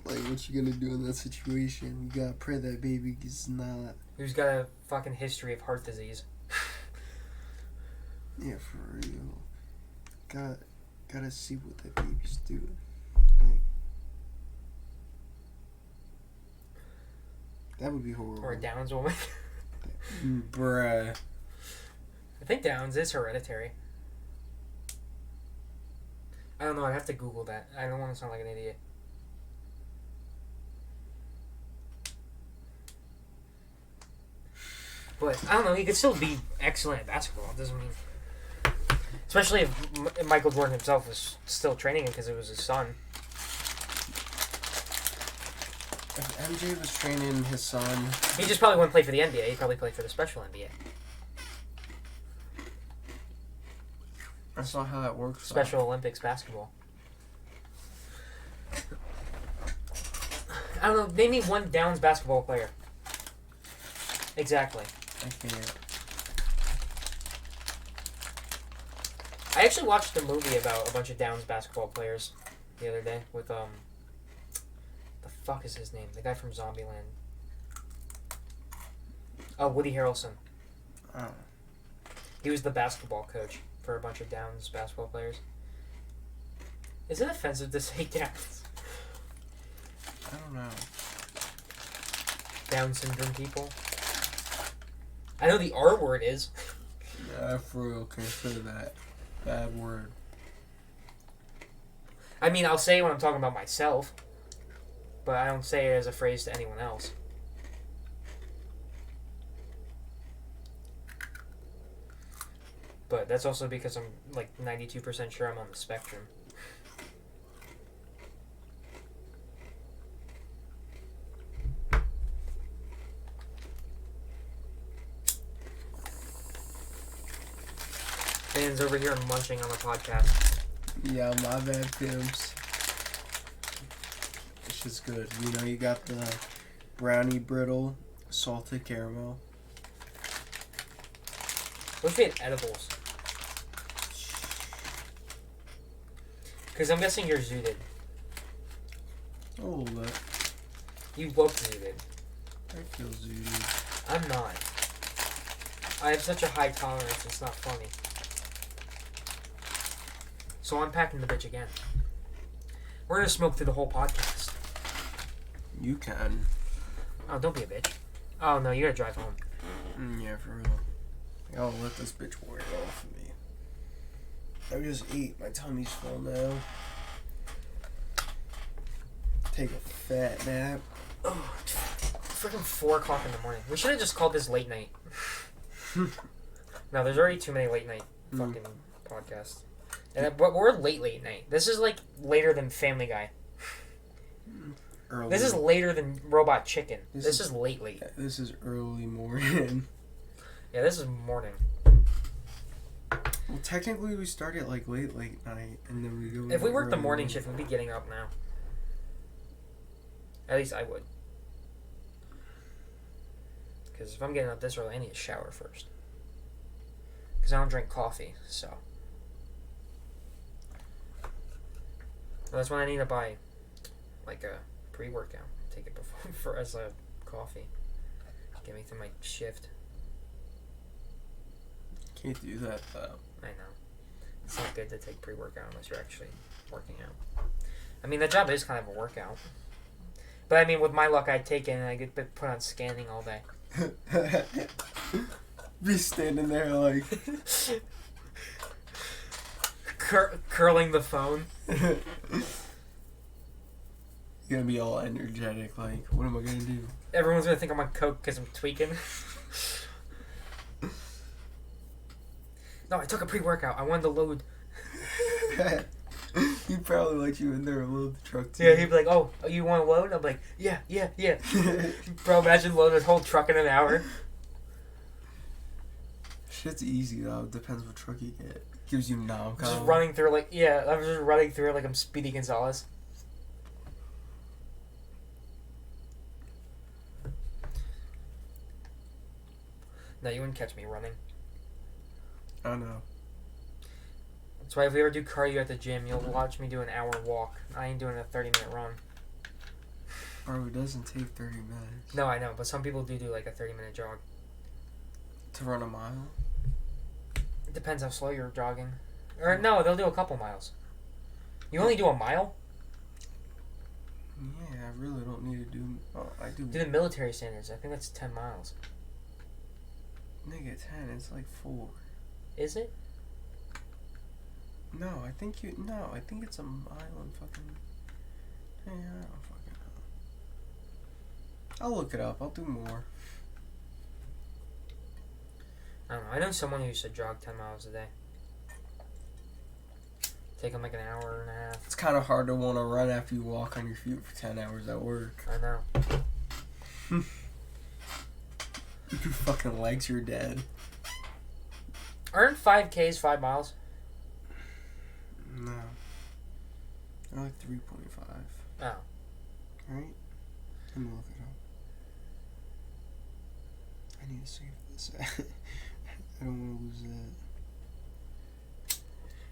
Like, what you gonna do in that situation? You gotta pray that baby is not... Who's got a fucking history of heart disease. Yeah, for real. Gotta see what that baby's doing. Like... That would be horrible. Or a Downs woman. Bruh. I think Downs is hereditary. I don't know. I'd have to Google that. I don't want to sound like an idiot. But I don't know. He could still be excellent at basketball. It doesn't mean, especially if Michael Jordan himself was still training him because it was his son. If MJ was training his son, He just probably wouldn't play for the NBA. He'd probably play for the special NBA. that's not how that works. Special Olympics basketball. I don't know. Name me one Downs basketball player. Exactly. I can't. I actually watched a movie about a bunch of Downs basketball players the other day with the fuck is his name? The guy from Zombieland. Oh, Woody Harrelson. Oh. He was the basketball coach for a bunch of Downs basketball players. Is it offensive to say Downs? I don't know. Down syndrome people? I know the R word is. Yeah, I for real consider that bad word. I mean, I'll say it when I'm talking about myself, but I don't say it as a phrase to anyone else. But that's also because I'm like 92% sure I'm on the spectrum. Dan's over here munching on the podcast. Yeah, my bad, Pimps. It's just good. You know, you got the brownie brittle, salted caramel. What if we had edibles? Because I'm guessing you're zooted. A little bit. You look zooted. I feel zooted. I'm not. I have such a high tolerance, it's not funny. So I'm packing the bitch again. We're gonna smoke through the whole podcast. You can. Oh, don't be a bitch. Oh no, you gotta drive home. Yeah, for real. I'll let this bitch wear it off of me. I just ate. My tummy's full now. Take a fat nap. Oh, freaking 4 o'clock in the morning. We should have just called this late night. No, there's already too many late night fucking podcasts. And but we're late night. This is like later than Family Guy. Early. This is later than Robot Chicken. This is late. This is early morning. Yeah, this is morning. Well, technically we start at like late night, and then we go. If we worked the morning shift, we'd be getting up now. At least I would. Because if I'm getting up this early, I need a shower first. Because I don't drink coffee, so. Well, that's when I need to buy, like, a pre-workout. Take it before as a coffee. Get me through my shift. Can't do that though. I know. It's not good to take pre-workout unless you're actually working out. I mean, the job is kind of a workout. But I mean, with my luck, I'd take it and I get put on scanning all day. Be standing there like curling the phone. You're gonna be all energetic. Like, what am I gonna do? Everyone's gonna think I'm on coke because I'm tweaking. No, I took a pre-workout. I wanted to load. He'd probably let you in there and load the truck too. Yeah, he'd be like, "Oh, you want to load?" I'm like, "Yeah." Bro, imagine loading a whole truck in an hour. Shit's easy though. Depends what truck you get. Gives you nom. Just running through like I'm just running through it like I'm Speedy Gonzalez. No, you wouldn't catch me running. I know. That's why if we ever do cardio at the gym, you'll watch me do an hour walk. I ain't doing a 30-minute run. Bro, it doesn't take 30 minutes. No, I know, but some people do like a 30-minute jog. To run a mile? It depends how slow you're jogging. Or no, they'll do a couple miles. You only do a mile? Yeah, I really don't need to do... Oh, I do... Do the military standards. I think that's 10 miles. Nigga, 10. It's like 4. Is it? No, I think it's a mile and fucking. Yeah, I don't fucking know. I'll look it up. I'll do more. I don't know. I know someone who used to jog 10 miles a day. Take them like an hour and a half. It's kind of hard to want to run after you walk on your feet for 10 hours at work. I know. Your fucking legs are dead. Aren't 5Ks 5 miles? No. They're like 3.5. Oh. Right? Let me look it up. I need to save this. I don't want to lose it.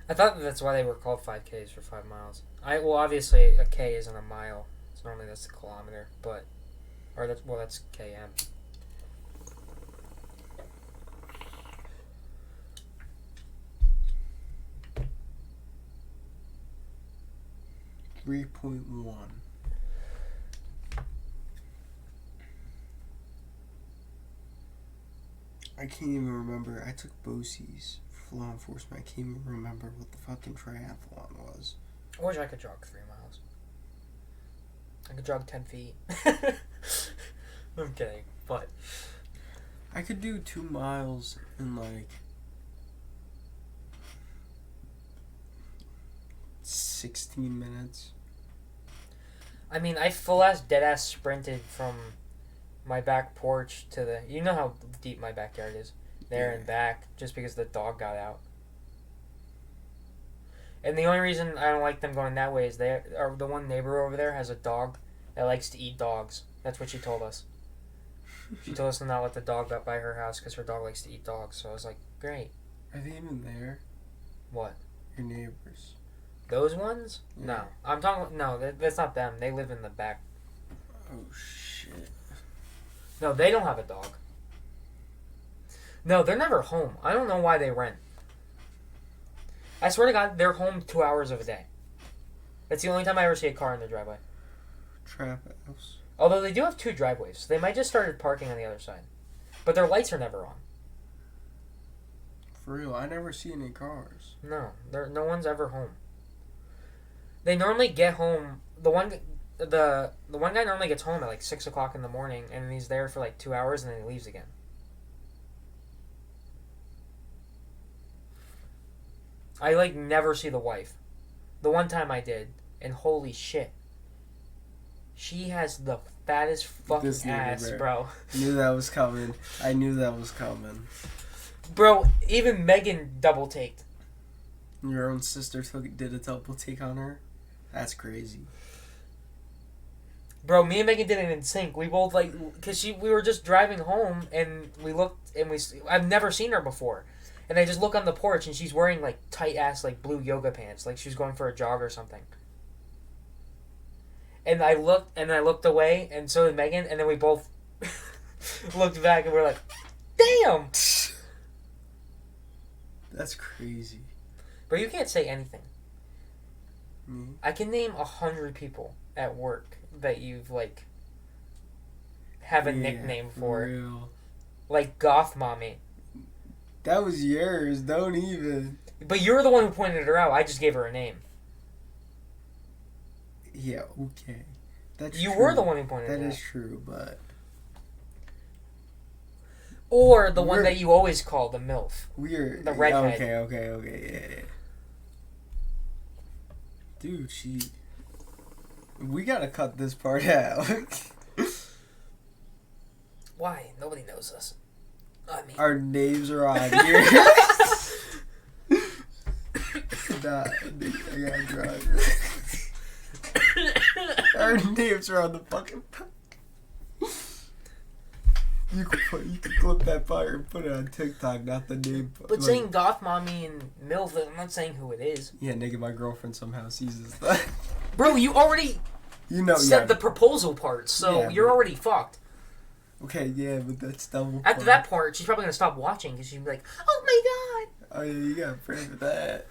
I thought that's why they were called 5Ks for 5 miles. Well, obviously a K isn't a mile. It's normally that's a kilometer, but that's km. 3.1. I can't even remember. I took BOCES for law enforcement. I can't even remember what the fucking triathlon was. I wish I could jog 3 miles. I could jog 10 feet. I'm kidding, but I could do 2 miles in like 16 minutes. I mean, I full-ass, dead-ass sprinted from my back porch to the... You know how deep my backyard is. There and back, just because the dog got out. And the only reason I don't like them going that way is the one neighbor over there has a dog that likes to eat dogs. That's what she told us. She told us to not let the dog up by her house because her dog likes to eat dogs. So I was like, great. Are they even there? What? Your neighbors. Those ones? Yeah. No. I'm talking... No, that's not them. They live in the back. Oh, shit. No, they don't have a dog. No, they're never home. I don't know why they rent. I swear to God, they're home 2 hours of a day. That's the only time I ever see a car in their driveway. Trap house. Although they do have 2 driveways. So they might just started parking on the other side. But their lights are never on. For real, I never see any cars. No, no one's ever home. They normally get home. The one guy normally gets home at like 6 o'clock in the morning, and he's there for like 2 hours, and then he leaves again. I like never see the wife. The one time I did, and holy shit, she has the fattest fucking ass, bro. I knew that was coming. Bro, even Megan double taked. Your own sister did a double take on her? That's crazy. Bro, me and Megan did it in sync. We both because we were just driving home and we looked and I've never seen her before. And I just look on the porch and she's wearing like tight ass like blue yoga pants, like she was going for a jog or something. And I looked away and so did Megan, and then we both looked back and we were like, damn! That's crazy. But you can't say anything. Me? I can name 100 people at work that you've like have a nickname for. Real. Like Goth Mommy. That was yours, don't even. But you're the one who pointed her out. I just gave her a name. Yeah, okay. That's you true. were the one who pointed it out. That is true, but... Or the one that you always call the MILF. Weird. The redhead. Okay, yeah. Dude, we gotta cut this part out. Why? Nobody knows us. I mean... Our names are on here. Nah, I gotta drive. Our names are on the fucking... You can clip that fire and put it on TikTok, not the name. But saying Goth Mommy and MILF, I'm not saying who it is. Yeah, nigga, my girlfriend somehow sees this. Bro, you already said the proposal part, so you're already fucked. Okay, yeah, but that's double. After that part, she's probably gonna stop watching because she'd be like, "Oh my god!" Oh yeah, you gotta pray for that.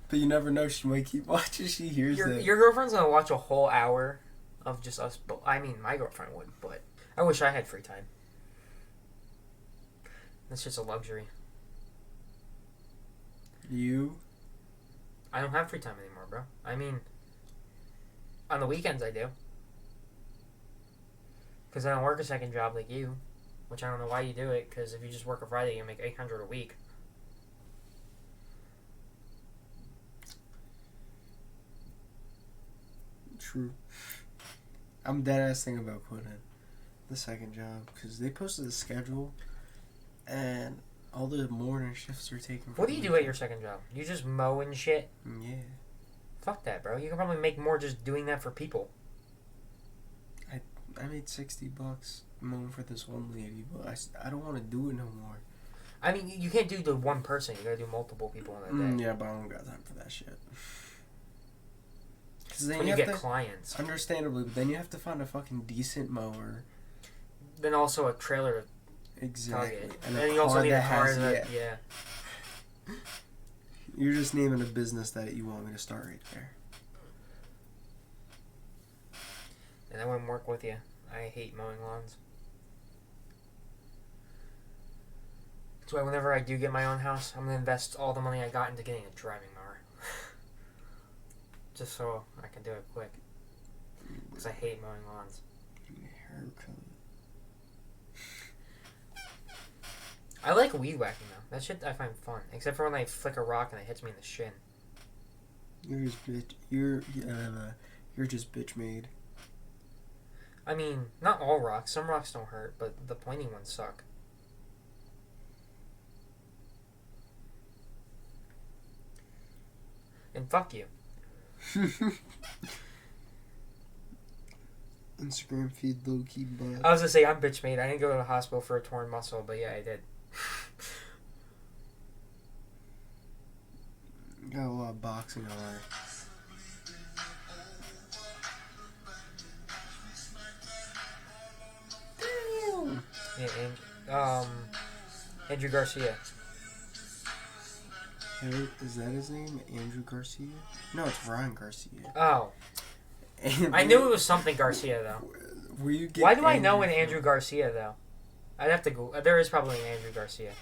But you never know; she might keep watching. She hears it. Your girlfriend's gonna watch a whole hour of just us. I mean, my girlfriend would, but I wish I had free time. That's just a luxury. You? I don't have free time anymore, bro. I mean, on the weekends I do. Because I don't work a second job like you. Which I don't know why you do it, because if you just work a Friday, you make $800 a week. True. I'm dead ass thinking about quitting the second job because they posted the schedule and all the morning shifts are taken. What do you do at your second job? You just mow and shit? Yeah. Fuck that, bro. You can probably make more just doing that for people. I made $60 mowing for this one lady, but I don't want to do it no more. I mean, you can't do the one person. You gotta do multiple people in a day. Yeah, but I don't got time for that shit. Because then When you get clients. Understandably, but then you have to find a fucking decent mower. Then also a trailer. Exactly. And you also need a car that, yeah. You're just naming a business that you want me to start right there. And I wouldn't work with you. I hate mowing lawns. That's why whenever I do get my own house, I'm going to invest all the money I got into getting a driving mower. Just so I can do it quick. Because I hate mowing lawns. Haircut. I like weed whacking though. That shit I find fun. Except for when I flick a rock and it hits me in the shin. You're just bitch made. I mean, not all rocks. Some rocks don't hurt, but the pointy ones suck. And fuck you. Instagram feed low key butt. I was gonna say I'm bitch made. I didn't go to the hospital for a torn muscle, but yeah, I did. Got a lot of boxing on there. Yeah, and, Andrew Garcia. Is that his name? Andrew Garcia? No, it's Ryan Garcia. Oh. I knew it was something Garcia, though. Why do I know an Andrew Garcia, though? I'd have to Google. There is probably an Andrew Garcia.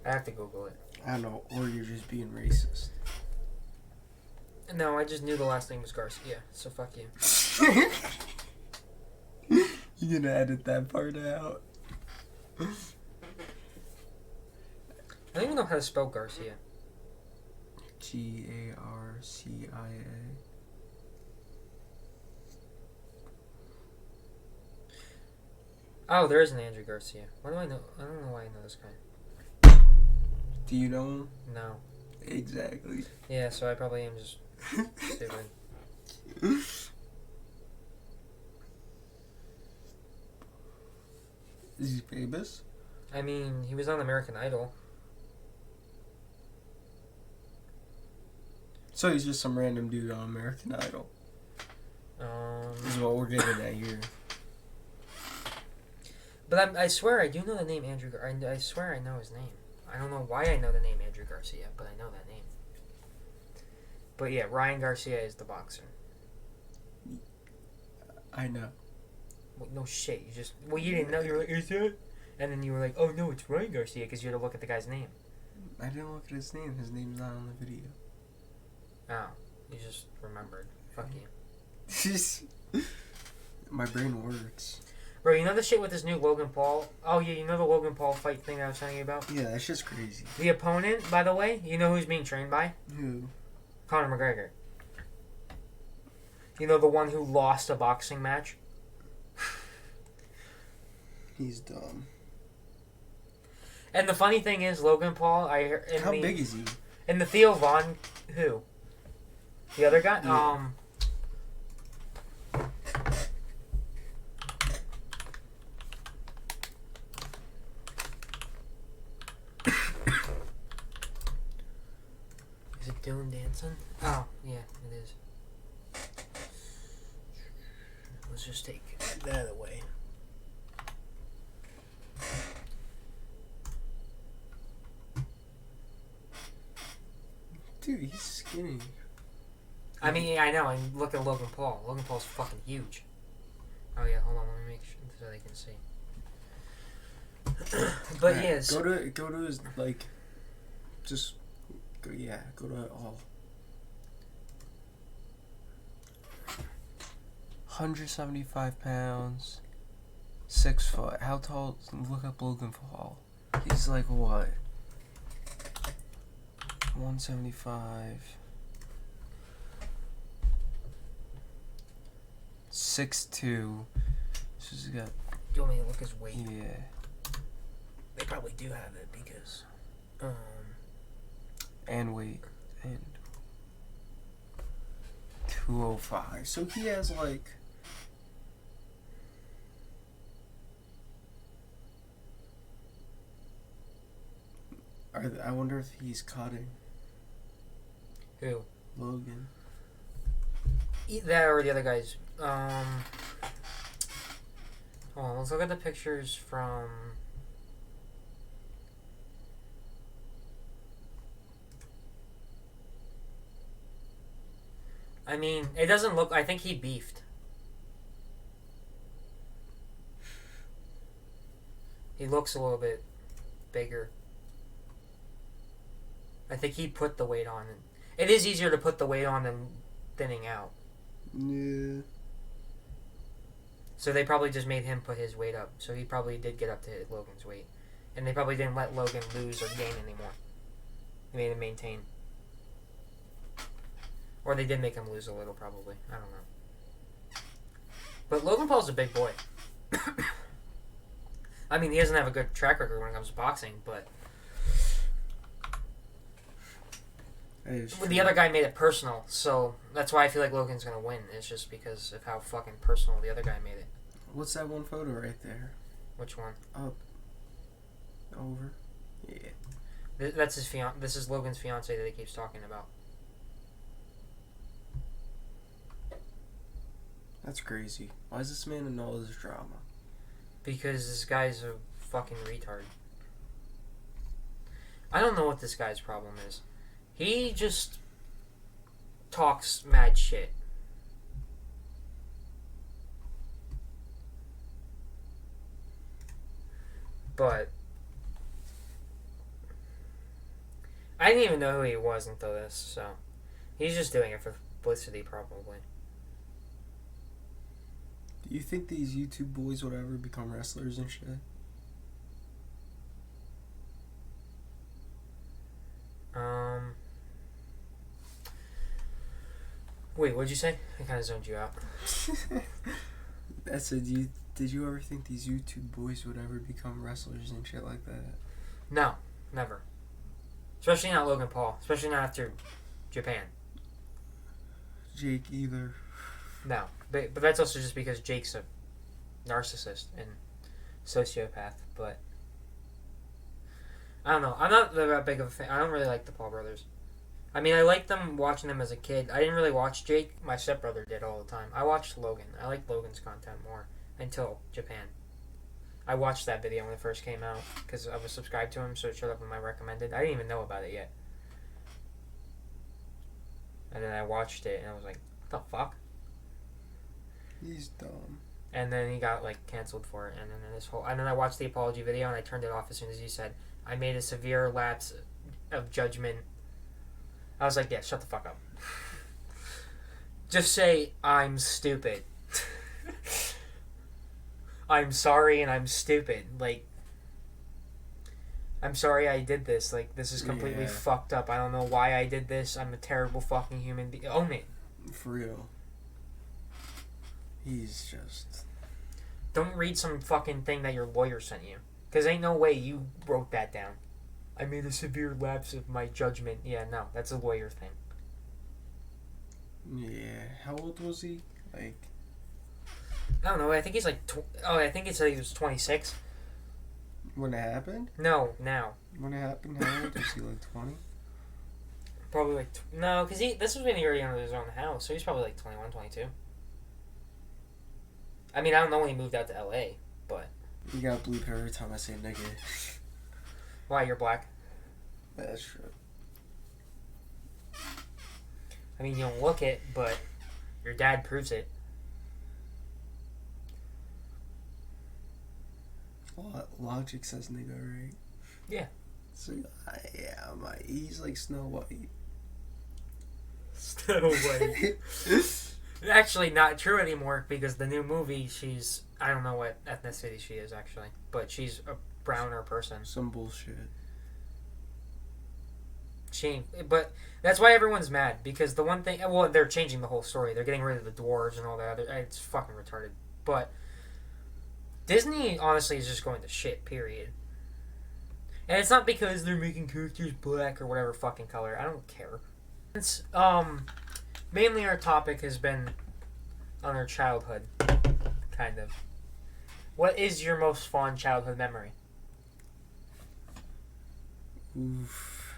I'd have to Google it. I don't know, or you're just being racist. No, I just knew the last name was Garcia, so fuck you. You're gonna edit that part out. I don't even know how to spell Garcia. Garcia. Oh, there is an Andrew Garcia. Why do I know? I don't know why I know this guy. Do you know him? No. Exactly. Yeah, so I probably am just stupid. Is he famous? I mean, he was on American Idol. So he's just some random dude on American Idol. This is what we're getting at here. But I swear I do know the name Andrew. I swear I know his name. I don't know why I know the name Andrew Garcia, but I know that name. But yeah, Ryan Garcia is the boxer. I know. Well, no shit. You just you didn't know. You were like, is it? And then you were like, oh no, it's Ryan Garcia because you had to look at the guy's name. I didn't look at his name. His name's not on the video. Oh, you just remembered. Fuck you. My brain works. Bro, you know the shit with this new Logan Paul? Oh yeah, you know the Logan Paul fight thing that I was telling you about? Yeah, that's just crazy. The opponent, by the way, you know who's being trained by? Who? Conor McGregor. You know the one who lost a boxing match? He's dumb. And the funny thing is, Logan Paul, How big is he? And the Theo Von, who? The other guy? Yeah. Is it Dune dancing? Oh, yeah, it is. Let's just take that away. Dude, he's skinny. I mean, I know, and look at Logan Paul. Logan Paul's fucking huge. Oh yeah, hold on, let me make sure so they can see. But Alright, yes. Go to his, like, just, go to all. 175 pounds, 6 foot. How tall? Look up Logan Paul. He's like what? 175. 6'2". So he's got. Do you want me to look his weight? Yeah. They probably do have it because. And weight. And 205. So he has like. I wonder if he's cutting. Who? Logan. That or the other guys. Hold on, let's look at the pictures from. I mean, it doesn't look. I think he beefed. He looks a little bit bigger. I think he put the weight on. It is easier to put the weight on than thinning out. Yeah. So they probably just made him put his weight up. So he probably did get up to Logan's weight. And they probably didn't let Logan lose or gain anymore. They made him maintain. Or they did make him lose a little, probably. I don't know. But Logan Paul's a big boy. I mean, he doesn't have a good track record when it comes to boxing, but... The other guy made it personal, so that's why I feel like Logan's going to win. It's just because of how fucking personal the other guy made it. What's that one photo right there? Which one? Up. Over. Yeah. That's his This is Logan's fiance that he keeps talking about. That's crazy. Why is this man in all this drama? Because this guy's a fucking retard. I don't know what this guy's problem is. He just talks mad shit. But I didn't even know who he was until this, so he's just doing it for publicity, probably. Do you think these YouTube boys would ever become wrestlers and shit? Wait, what'd you say? I kind of zoned you out. I said, did you ever think these YouTube boys would ever become wrestlers and shit like that? No, never. Especially not Logan Paul. Especially not after Japan. Jake either. No, but that's also just because Jake's a narcissist and sociopath. But I don't know. I'm not that big of a fan. I don't really like the Paul brothers. I mean, I liked them watching them as a kid. I didn't really watch Jake. My stepbrother did all the time. I watched Logan. I liked Logan's content more until Japan. I watched that video when it first came out because I was subscribed to him, so it showed up in my recommended. I didn't even know about it yet. And then I watched it, and I was like, what the fuck? He's dumb. And then he got, like, canceled for it. And then I watched the apology video, and I turned it off as soon as he said, I made a severe lapse of judgment. I was like, yeah, shut the fuck up. Just say, I'm stupid. I'm sorry and I'm stupid. Like, I'm sorry I did this. Like, this is completely fucked up. I don't know why I did this. I'm a terrible fucking human being. Own it. For real. He's just... Don't read some fucking thing that your lawyer sent you. Because ain't no way you wrote that down. I made a severe lapse of my judgment. Yeah, no, that's a lawyer thing. Yeah. How old was he? Like... I don't know. I think he's like... I think it said he was 26. When it happened? No, now. When it happened, how old was he? Like 20? Probably like... No, because this was when he already owned his own house, so he's probably like 21, 22. I mean, I don't know when he moved out to LA, but... You gotta bleep her every time I say nigga. Why, you're black? That's true. I mean, you don't look it, but your dad proves it. Logic says nigga, right? Yeah. So he's like Snow White. Snow White. Actually, not true anymore because the new movie, I don't know what ethnicity she is actually, but she's a browner person. Some bullshit. But that's why everyone's mad because the one thing, well, they're changing the whole story. They're getting rid of the dwarves and all that other. It's fucking retarded. But Disney honestly is just going to shit. Period. And it's not because they're making characters black or whatever fucking color. I don't care. It's mainly our topic has been on our childhood, kind of. What is your most fond childhood memory? Oof.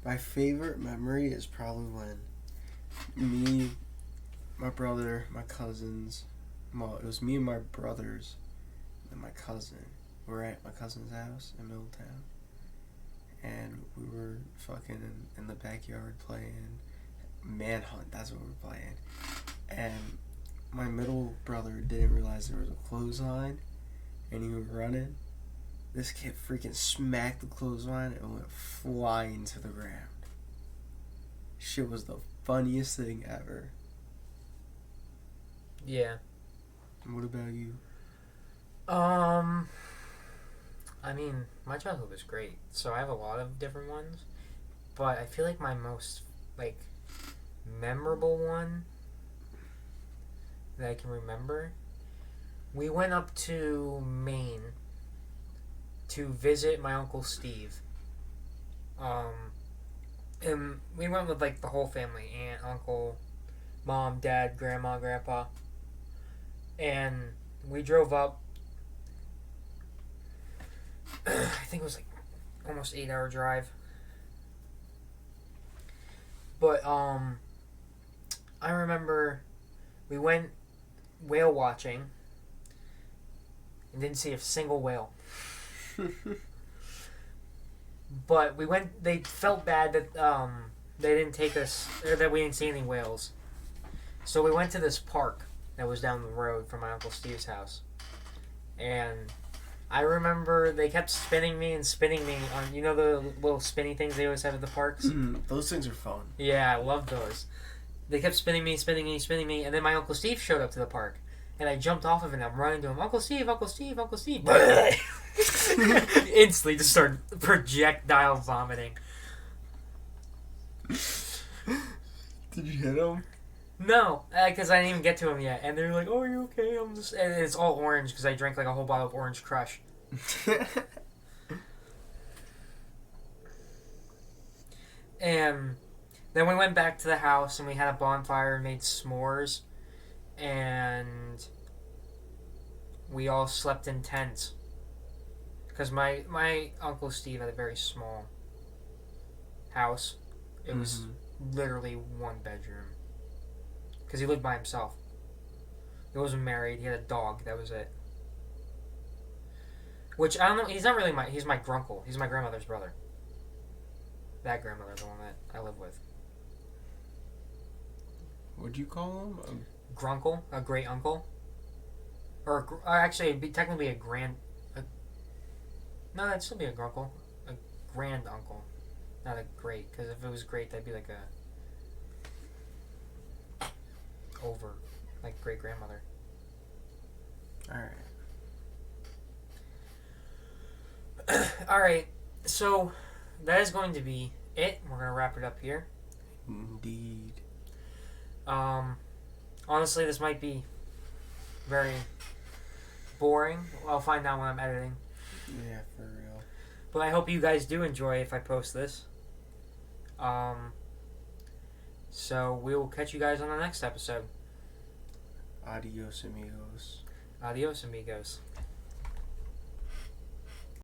My favorite memory is probably when me, my brother, my cousins, well, it was me and my brothers and my cousin. We were at my cousin's house in Middletown. And we were fucking in the backyard playing Manhunt. That's what we were playing. And my middle brother didn't realize there was a clothesline. And he was running. This kid freaking smacked the clothesline and went flying to the ground. Shit was the funniest thing ever. Yeah. And what about you? I mean, my childhood was great, so I have a lot of different ones. But I feel like my most, memorable one that I can remember, we went up to Maine to visit my Uncle Steve. And we went with, the whole family, aunt, uncle, mom, dad, grandma, grandpa. And we drove up. I think it was almost 8-hour drive. But I remember we went whale watching and didn't see a single whale. But we went. They felt bad that they didn't take us, or that we didn't see any whales. So we went to this park that was down the road from my Uncle Steve's house, and I remember they kept spinning me on, the little spinny things they always have at the parks? Those things are fun. Yeah, I love those. They kept spinning me, and then my Uncle Steve showed up to the park. And I jumped off of it and I'm running to him, Uncle Steve, Uncle Steve, Uncle Steve. Instantly just started projectile vomiting. Did you hit him? No, because I didn't even get to him yet. And they're like, oh, are you okay? And it's all orange because I drank a whole bottle of Orange Crush. And then we went back to the house and we had a bonfire and made s'mores. And we all slept in tents. Because my Uncle Steve had a very small house. It was literally one bedroom. Because he lived by himself. He wasn't married. He had a dog. That was it. Which, I don't know, he's not really he's my grunkle. He's my grandmother's brother. That grandmother, the one that I live with. What'd you call him? Grunkle, a great uncle, or actually, it'd be technically a grand. No, that'd still be a grunkle, a grand uncle, not a great. Because if it was great, that'd be like a great grandmother. All right. All right. So that is going to be it. We're gonna wrap it up here. Indeed. Honestly, this might be very boring. I'll find out when I'm editing. Yeah, for real. But I hope you guys do enjoy if I post this. So we will catch you guys on the next episode. Adios, amigos. Adios, amigos.